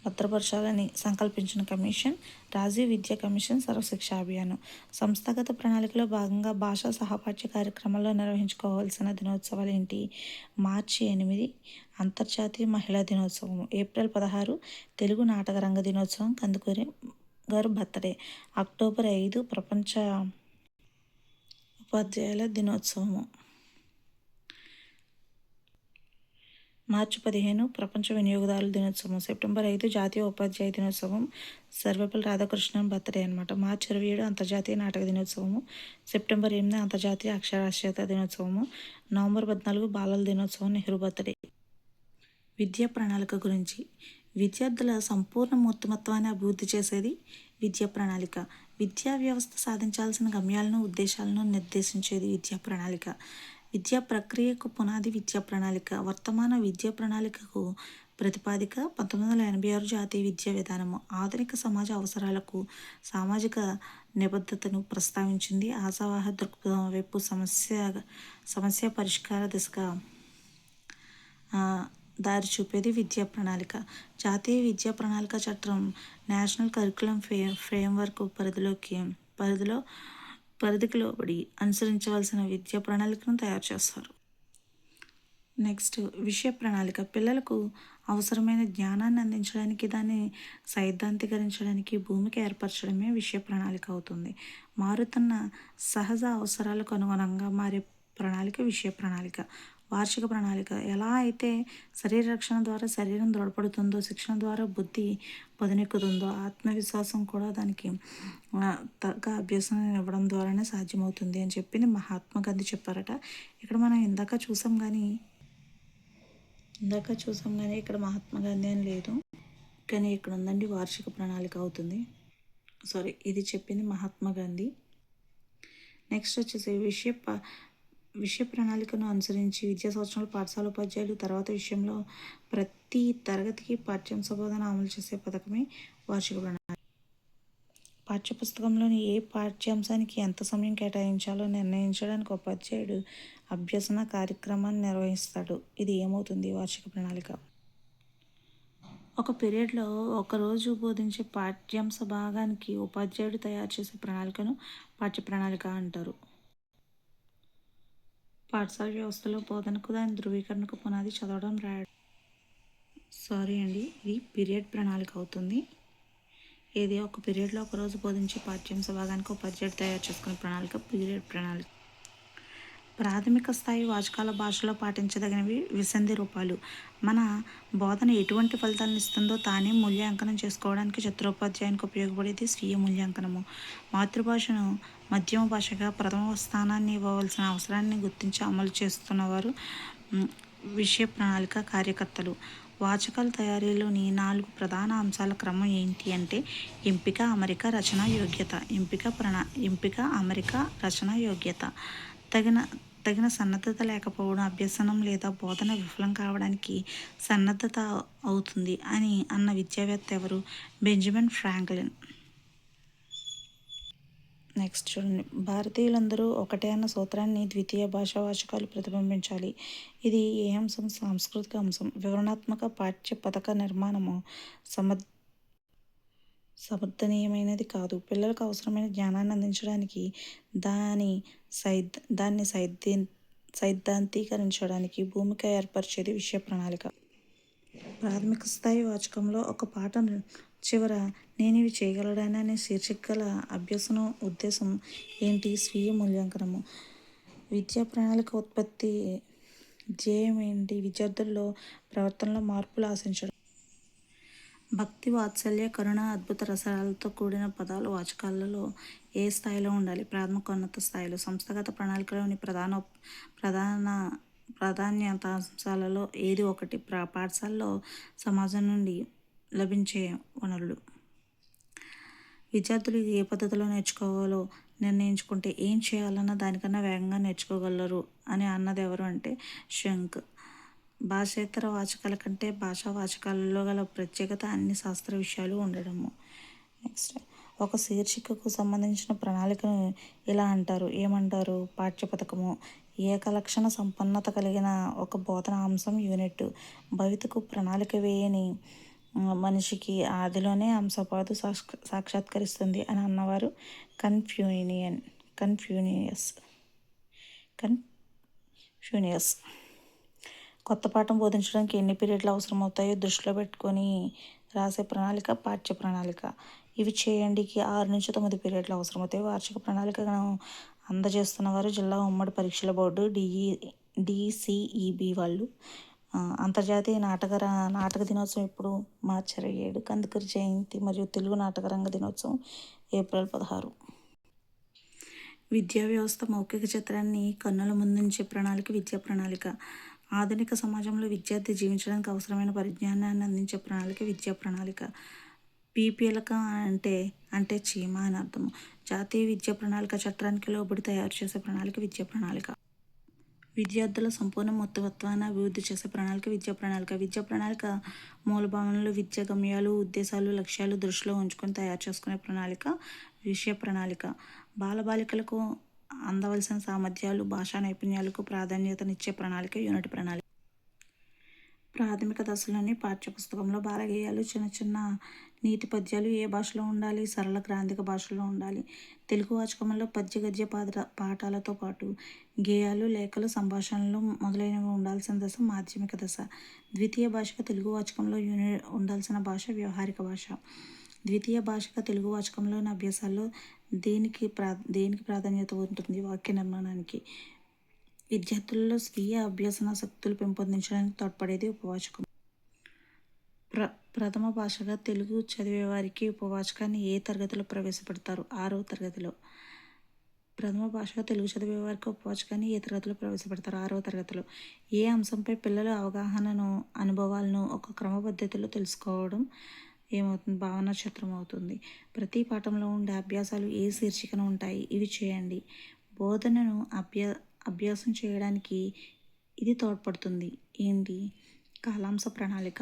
భద్రపరచాలని సంకల్పించిన కమిషన్ రాజీవ్ విద్యా కమిషన్ సర్వశిక్ష అభియాన్. సంస్థాగత ప్రణాళికలో భాగంగా భాషా సహపాఠ్య కార్యక్రమాల్లో నిర్వహించుకోవాల్సిన దినోత్సవాలు ఏంటి? మార్చి 8 అంతర్జాతీయ మహిళా దినోత్సవం. ఏప్రిల్ 16 తెలుగు నాటక రంగ దినోత్సవం, కందుకూరి గారు బర్త్డే. అక్టోబర్ 5 ప్రపంచ ఉపాధ్యాయుల దినోత్సవము. మార్చి 15 ప్రపంచ వినియోగదారుల దినోత్సవం. సెప్టెంబర్ 5 జాతీయ ఉపాధ్యాయ దినోత్సవం, సర్వేపల్లి రాధాకృష్ణన్ బర్త్డే అనమాట. మార్చి 27 అంతర్జాతీయ నాటక దినోత్సవము. సెప్టెంబర్ 8 అంతర్జాతీయ అక్షరాస్యత దినోత్సవము. నవంబర్ 14 బాలల దినోత్సవం, నెహ్రూ బర్త్డే. విద్యా ప్రణాళిక గురించి. విద్యార్థుల సంపూర్ణ మూర్తిమత్వాన్ని అభివృద్ధి చేసేది విద్యా ప్రణాళిక. విద్యా వ్యవస్థ సాధించాల్సిన గమ్యాలను, ఉద్దేశాలను నిర్దేశించేది విద్యా ప్రణాళిక. విద్యా ప్రక్రియకు పునాది విద్యా ప్రణాళిక. వర్తమాన విద్యా ప్రణాళికకు ప్రతిపాదిక 1986 జాతీయ విద్యా విధానము. ఆధునిక సమాజ అవసరాలకు సామాజిక నిబద్ధతను ప్రస్తావించింది. ఆశావాహ దృక్పథం వైపు సమస్య పరిష్కార దిశగా దారి చూపేది విద్యా ప్రణాళిక. జాతీయ విద్యా ప్రణాళిక చట్టం నేషనల్ కరికులం ఫ్రేమ్వర్క్ పరిధికి లోబడి అనుసరించవలసిన విద్యా ప్రణాళికను తయారు చేస్తారు. నెక్స్ట్ విషయ ప్రణాళిక. పిల్లలకు అవసరమైన జ్ఞానాన్ని అందించడానికి, దాన్ని సైద్ధాంతీకరించడానికి భూమిక ఏర్పరచడమే విషయ ప్రణాళిక అవుతుంది. మారుతున్న సహజ అవసరాలకు అనుగుణంగా మారే ప్రణాళిక విషయ ప్రణాళిక. వార్షిక ప్రణాళిక. ఎలా అయితే శరీర రక్షణ ద్వారా శరీరం దృఢపడుతుందో, శిక్షణ ద్వారా బుద్ధి పదునెక్కుతుందో, ఆత్మవిశ్వాసం కూడా దానికి తగ్గ అభ్యాసం ఇవ్వడం ద్వారానే సాధ్యమవుతుంది అని చెప్పింది మహాత్మా గాంధీ చెప్పారట. ఇక్కడ మనం ఇందాక చూసాం కానీ ఇక్కడ మహాత్మా గాంధీ అని లేదు, కానీ ఇక్కడ ఉందండి వార్షిక ప్రణాళిక అవుతుంది. ఇది చెప్పింది మహాత్మా గాంధీ. నెక్స్ట్ వచ్చేసి విషయ ప్రణాళికను అనుసరించి విద్యా సంవత్సరంలో పాఠశాల ఉపాధ్యాయులు తర్వాత విషయంలో ప్రతి తరగతికి పాఠ్యాంశ బోధన అమలు చేసే పథకమే వార్షిక ప్రణాళిక. పాఠ్యపుస్తకంలోని ఏ పాఠ్యాంశానికి ఎంత సమయం కేటాయించాలో నిర్ణయించడానికి ఉపాధ్యాయుడు అభ్యసన కార్యక్రమాన్ని నిర్వహిస్తాడు. ఇది ఏమవుతుంది? వార్షిక ప్రణాళిక. ఒక పీరియడ్లో ఒకరోజు బోధించే పాఠ్యాంశ భాగానికి ఉపాధ్యాయుడు తయారు చేసే ప్రణాళికను పాఠ్య ప్రణాళిక అంటారు. పాఠశాల వ్యవస్థలో బోధనకు, దాని ధృవీకరణకు పునాది చదవడం, రాయడం. ఇది పీరియడ్ ప్రణాళిక అవుతుంది. ఏది ఒక పీరియడ్లో ఒకరోజు బోధించే పాఠ్యాంశ భాగానికి ఉపాధ్యాయుడు తయారు చేసుకునే ప్రణాళిక పీరియడ్ ప్రణాళిక. ప్రాథమిక స్థాయి వాచకాల భాషలో పాటించదగినవి విసంధి రూపాలు. మన బోధన ఎటువంటి ఫలితాలను ఇస్తుందో తానే మూల్యాంకనం చేసుకోవడానికి చతురోపాధ్యాయునికి ఉపయోగపడేది స్వీయ మూల్యాంకనము. మాతృభాషను మధ్యమ భాషగా ప్రథమ స్థానాన్ని ఇవ్వవలసిన అవసరాన్ని గుర్తించి అమలు చేస్తున్నవారు విషయ ప్రణాళిక కార్యకర్తలు. వాచకాల తయారీలోని 4 ప్రధాన అంశాల క్రమం ఏంటి అంటే ఎంపిక, అమరిక, రచన, యోగ్యత. ఎంపిక, అమరిక, రచన, యోగ్యత. తగిన తగిన సన్నద్ధత లేకపోవడం అభ్యసనం లేదా బోధన విఫలం కావడానికి సన్నద్ధత అవుతుంది అని అన్న విద్యావేత్త ఎవరు? Benjamin Franklin. నెక్స్ట్ చూడండి, భారతీయులందరూ ఒకటే అన్న సూత్రాన్ని ద్వితీయ భాషా వాచకాలు ప్రతిబింబించాలి. ఇది ఏ అంశం? సాంస్కృతిక అంశం. వివరణాత్మక పాఠ్య పథక నిర్మాణము సమర్థనీయమైనది కాదు. పిల్లలకు అవసరమైన జ్ఞానాన్ని అందించడానికి దాన్ని సైద్ధాంతీకరించడానికి భూమిక ఏర్పరిచేది విషయ ప్రణాళిక. ప్రాథమిక స్థాయి వాచకంలో ఒక పాఠం చివర నేనివి చేయగలడాని అనే శీర్షిక గల అభ్యసనం ఉద్దేశం ఏంటి? స్వీయ మూల్యాంకనము. విద్యా ప్రణాళిక ఉత్పత్తి ధ్యేయం ఏంటి? విద్యార్థుల్లో ప్రవర్తనలో మార్పులు ఆశించడం. భక్తి, వాత్సల్య, కరుణ, అద్భుత రసాలతో కూడిన పదాలు వాచకాలలో ఏ స్థాయిలో ఉండాలి? ప్రాథమికోన్నత స్థాయిలో. సంస్థాగత ప్రణాళికలోని ప్రాధాన్యతాంశాలలో ఏది ఒకటి? పాఠశాలలో సమాజం నుండి లభించే వనరులు. విద్యార్థులు ఏ పద్ధతిలో నేర్చుకోవాలో నిర్ణయించుకుంటే ఏం చేయాలన్నా దానికన్నా వేగంగా నేర్చుకోగలరు అని అన్నది ఎవరు అంటే షంక్. భాషేతర వాచకాల కంటే భాషా వాచకాలలో గల ప్రత్యేకత అన్ని శాస్త్ర విషయాలు ఉండడము. నెక్స్ట్, ఒక శీర్షికకు సంబంధించిన ప్రణాళికను ఇలా అంటారు. ఏమంటారు? పాఠ్యపథకము. ఏకలక్షణ సంపన్నత కలిగిన ఒక బోధన అంశం యూనిట్. భవితకు ప్రణాళిక వేయని మనిషికి ఆదిలోనే అంశపాదు సాక్షాత్కరిస్తుంది అని అన్నవారు కన్ఫ్యూనియస్. కొత్త పాఠం బోధించడానికి ఎన్ని పీరియడ్లు అవసరమవుతాయో దృష్టిలో పెట్టుకొని రాసే ప్రణాళిక పాఠ్య ప్రణాళిక. ఇవి చేయండికి 6 నుంచి 9 పీరియడ్లు అవసరమవుతాయి. వార్షిక ప్రణాళికను అందజేస్తున్నవారు జిల్లా ఉమ్మడి పరీక్షల బోర్డు DCEB వాళ్ళు. అంతర్జాతీయ నాటక దినోత్సవం ఇప్పుడు మార్చి 27, కందుకూరి జయంతి మరియు తెలుగు నాటక రంగ దినోత్సవం ఏప్రిల్ 16. విద్యా వ్యవస్థ మౌఖిక చిత్రాన్ని కన్నుల ముందుంచే ప్రణాళిక విద్యా ప్రణాళిక. ఆధునిక సమాజంలో విద్యార్థి జీవించడానికి అవసరమైన పరిజ్ఞానాన్ని అందించే ప్రణాళిక విద్యా ప్రణాళిక. పీపీఎలక అంటే చీమ అని అర్థము. జాతీయ విద్యా ప్రణాళిక చట్టానికి లోబడి తయారు చేసే ప్రణాళిక విద్యా ప్రణాళిక. విద్యార్థుల సంపూర్ణ మొత్తత్వాన్ని అభివృద్ధి చేసే ప్రణాళిక విద్యా ప్రణాళిక. విద్యా ప్రణాళిక మూల భావనలు, విద్యా గమ్యాలు, ఉద్దేశాలు, లక్ష్యాలు దృష్టిలో ఉంచుకొని తయారు చేసుకునే ప్రణాళిక విషయ ప్రణాళిక. బాలబాలికలకు అందవలసిన సామర్థ్యాలు, భాషా నైపుణ్యాలకు ప్రాధాన్యతనిచ్చే ప్రణాళిక యూనిట్ ప్రణాళిక. ప్రాథమిక దశలోని పాఠ్యపుస్తకంలో బాలగేయాలు, చిన్న చిన్న నీతి పద్యాలు ఏ భాషలో ఉండాలి? సరళ గ్రాంధిక భాషలో ఉండాలి. తెలుగు వాచకంలో పద్య గద్య పాఠాలతో పాటు గేయాలు, లేఖలు, సంభాషణలు మొదలైనవి ఉండాల్సిన దశ మాధ్యమిక దశ. ద్వితీయ భాషగా తెలుగు వాచకంలో ఉండాల్సిన భాష వ్యవహారిక భాష. ద్వితీయ భాషగా తెలుగు వాచకంలోని అభ్యాసాల్లో దేనికి ప్రాధాన్యత ఉంటుంది? వాక్య నిర్మాణానికి. విద్యార్థులలో స్వీయ అభ్యసన శక్తులు పెంపొందించడానికి తోడ్పడేది ఉపవాచకం. ప్రథమ భాషగా తెలుగు చదివేవారికి ఉపవాచకాన్ని ఏ తరగతిలో ప్రవేశపెడతారు? 6వ తరగతిలో. ప్రథమ భాషగా తెలుగు చదివేవారికి ఉపవాచకాన్ని ఏ తరగతిలో ప్రవేశపెడతారు? 6వ తరగతిలో. ఏ అంశంపై పిల్లల అవగాహనను, అనుభవాలను ఒక క్రమపద్ధతిలో తెలుసుకోవడం ఏమవుతుంది? భావన చిత్రం అవుతుంది. ప్రతి పాఠంలో ఉండే అభ్యాసాలు ఏ శీర్షికన ఉంటాయి? ఇవి చేయండి. బోధనను అభ్యాసం చేయడానికి ఇది తోడ్పడుతుంది. ఏంటి? కాలాంశ ప్రణాళిక.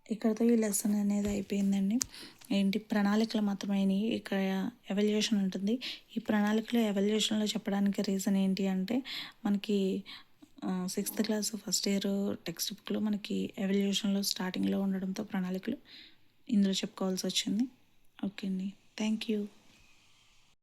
ఇక్కడతో ఈ లెసన్ అనేది అయిపోయిందండి. ప్రణాళికలు మాత్రమే. ఇక్కడ ఎవాల్యుయేషన్ ఉంటుంది. ఈ ప్రణాళికలో ఎవాల్యుయేషన్లో చెప్పడానికి రీజన్ ఏంటి అంటే మనకి 6th class first year text బుక్లో మనకి ఎవాల్యుయేషన్లో స్టార్టింగ్లో ఉండడంతో ప్రణాళికలు ఇందులో చెప్పుకోవాల్సి వచ్చింది. ఓకే అండి, థ్యాంక్ యూ.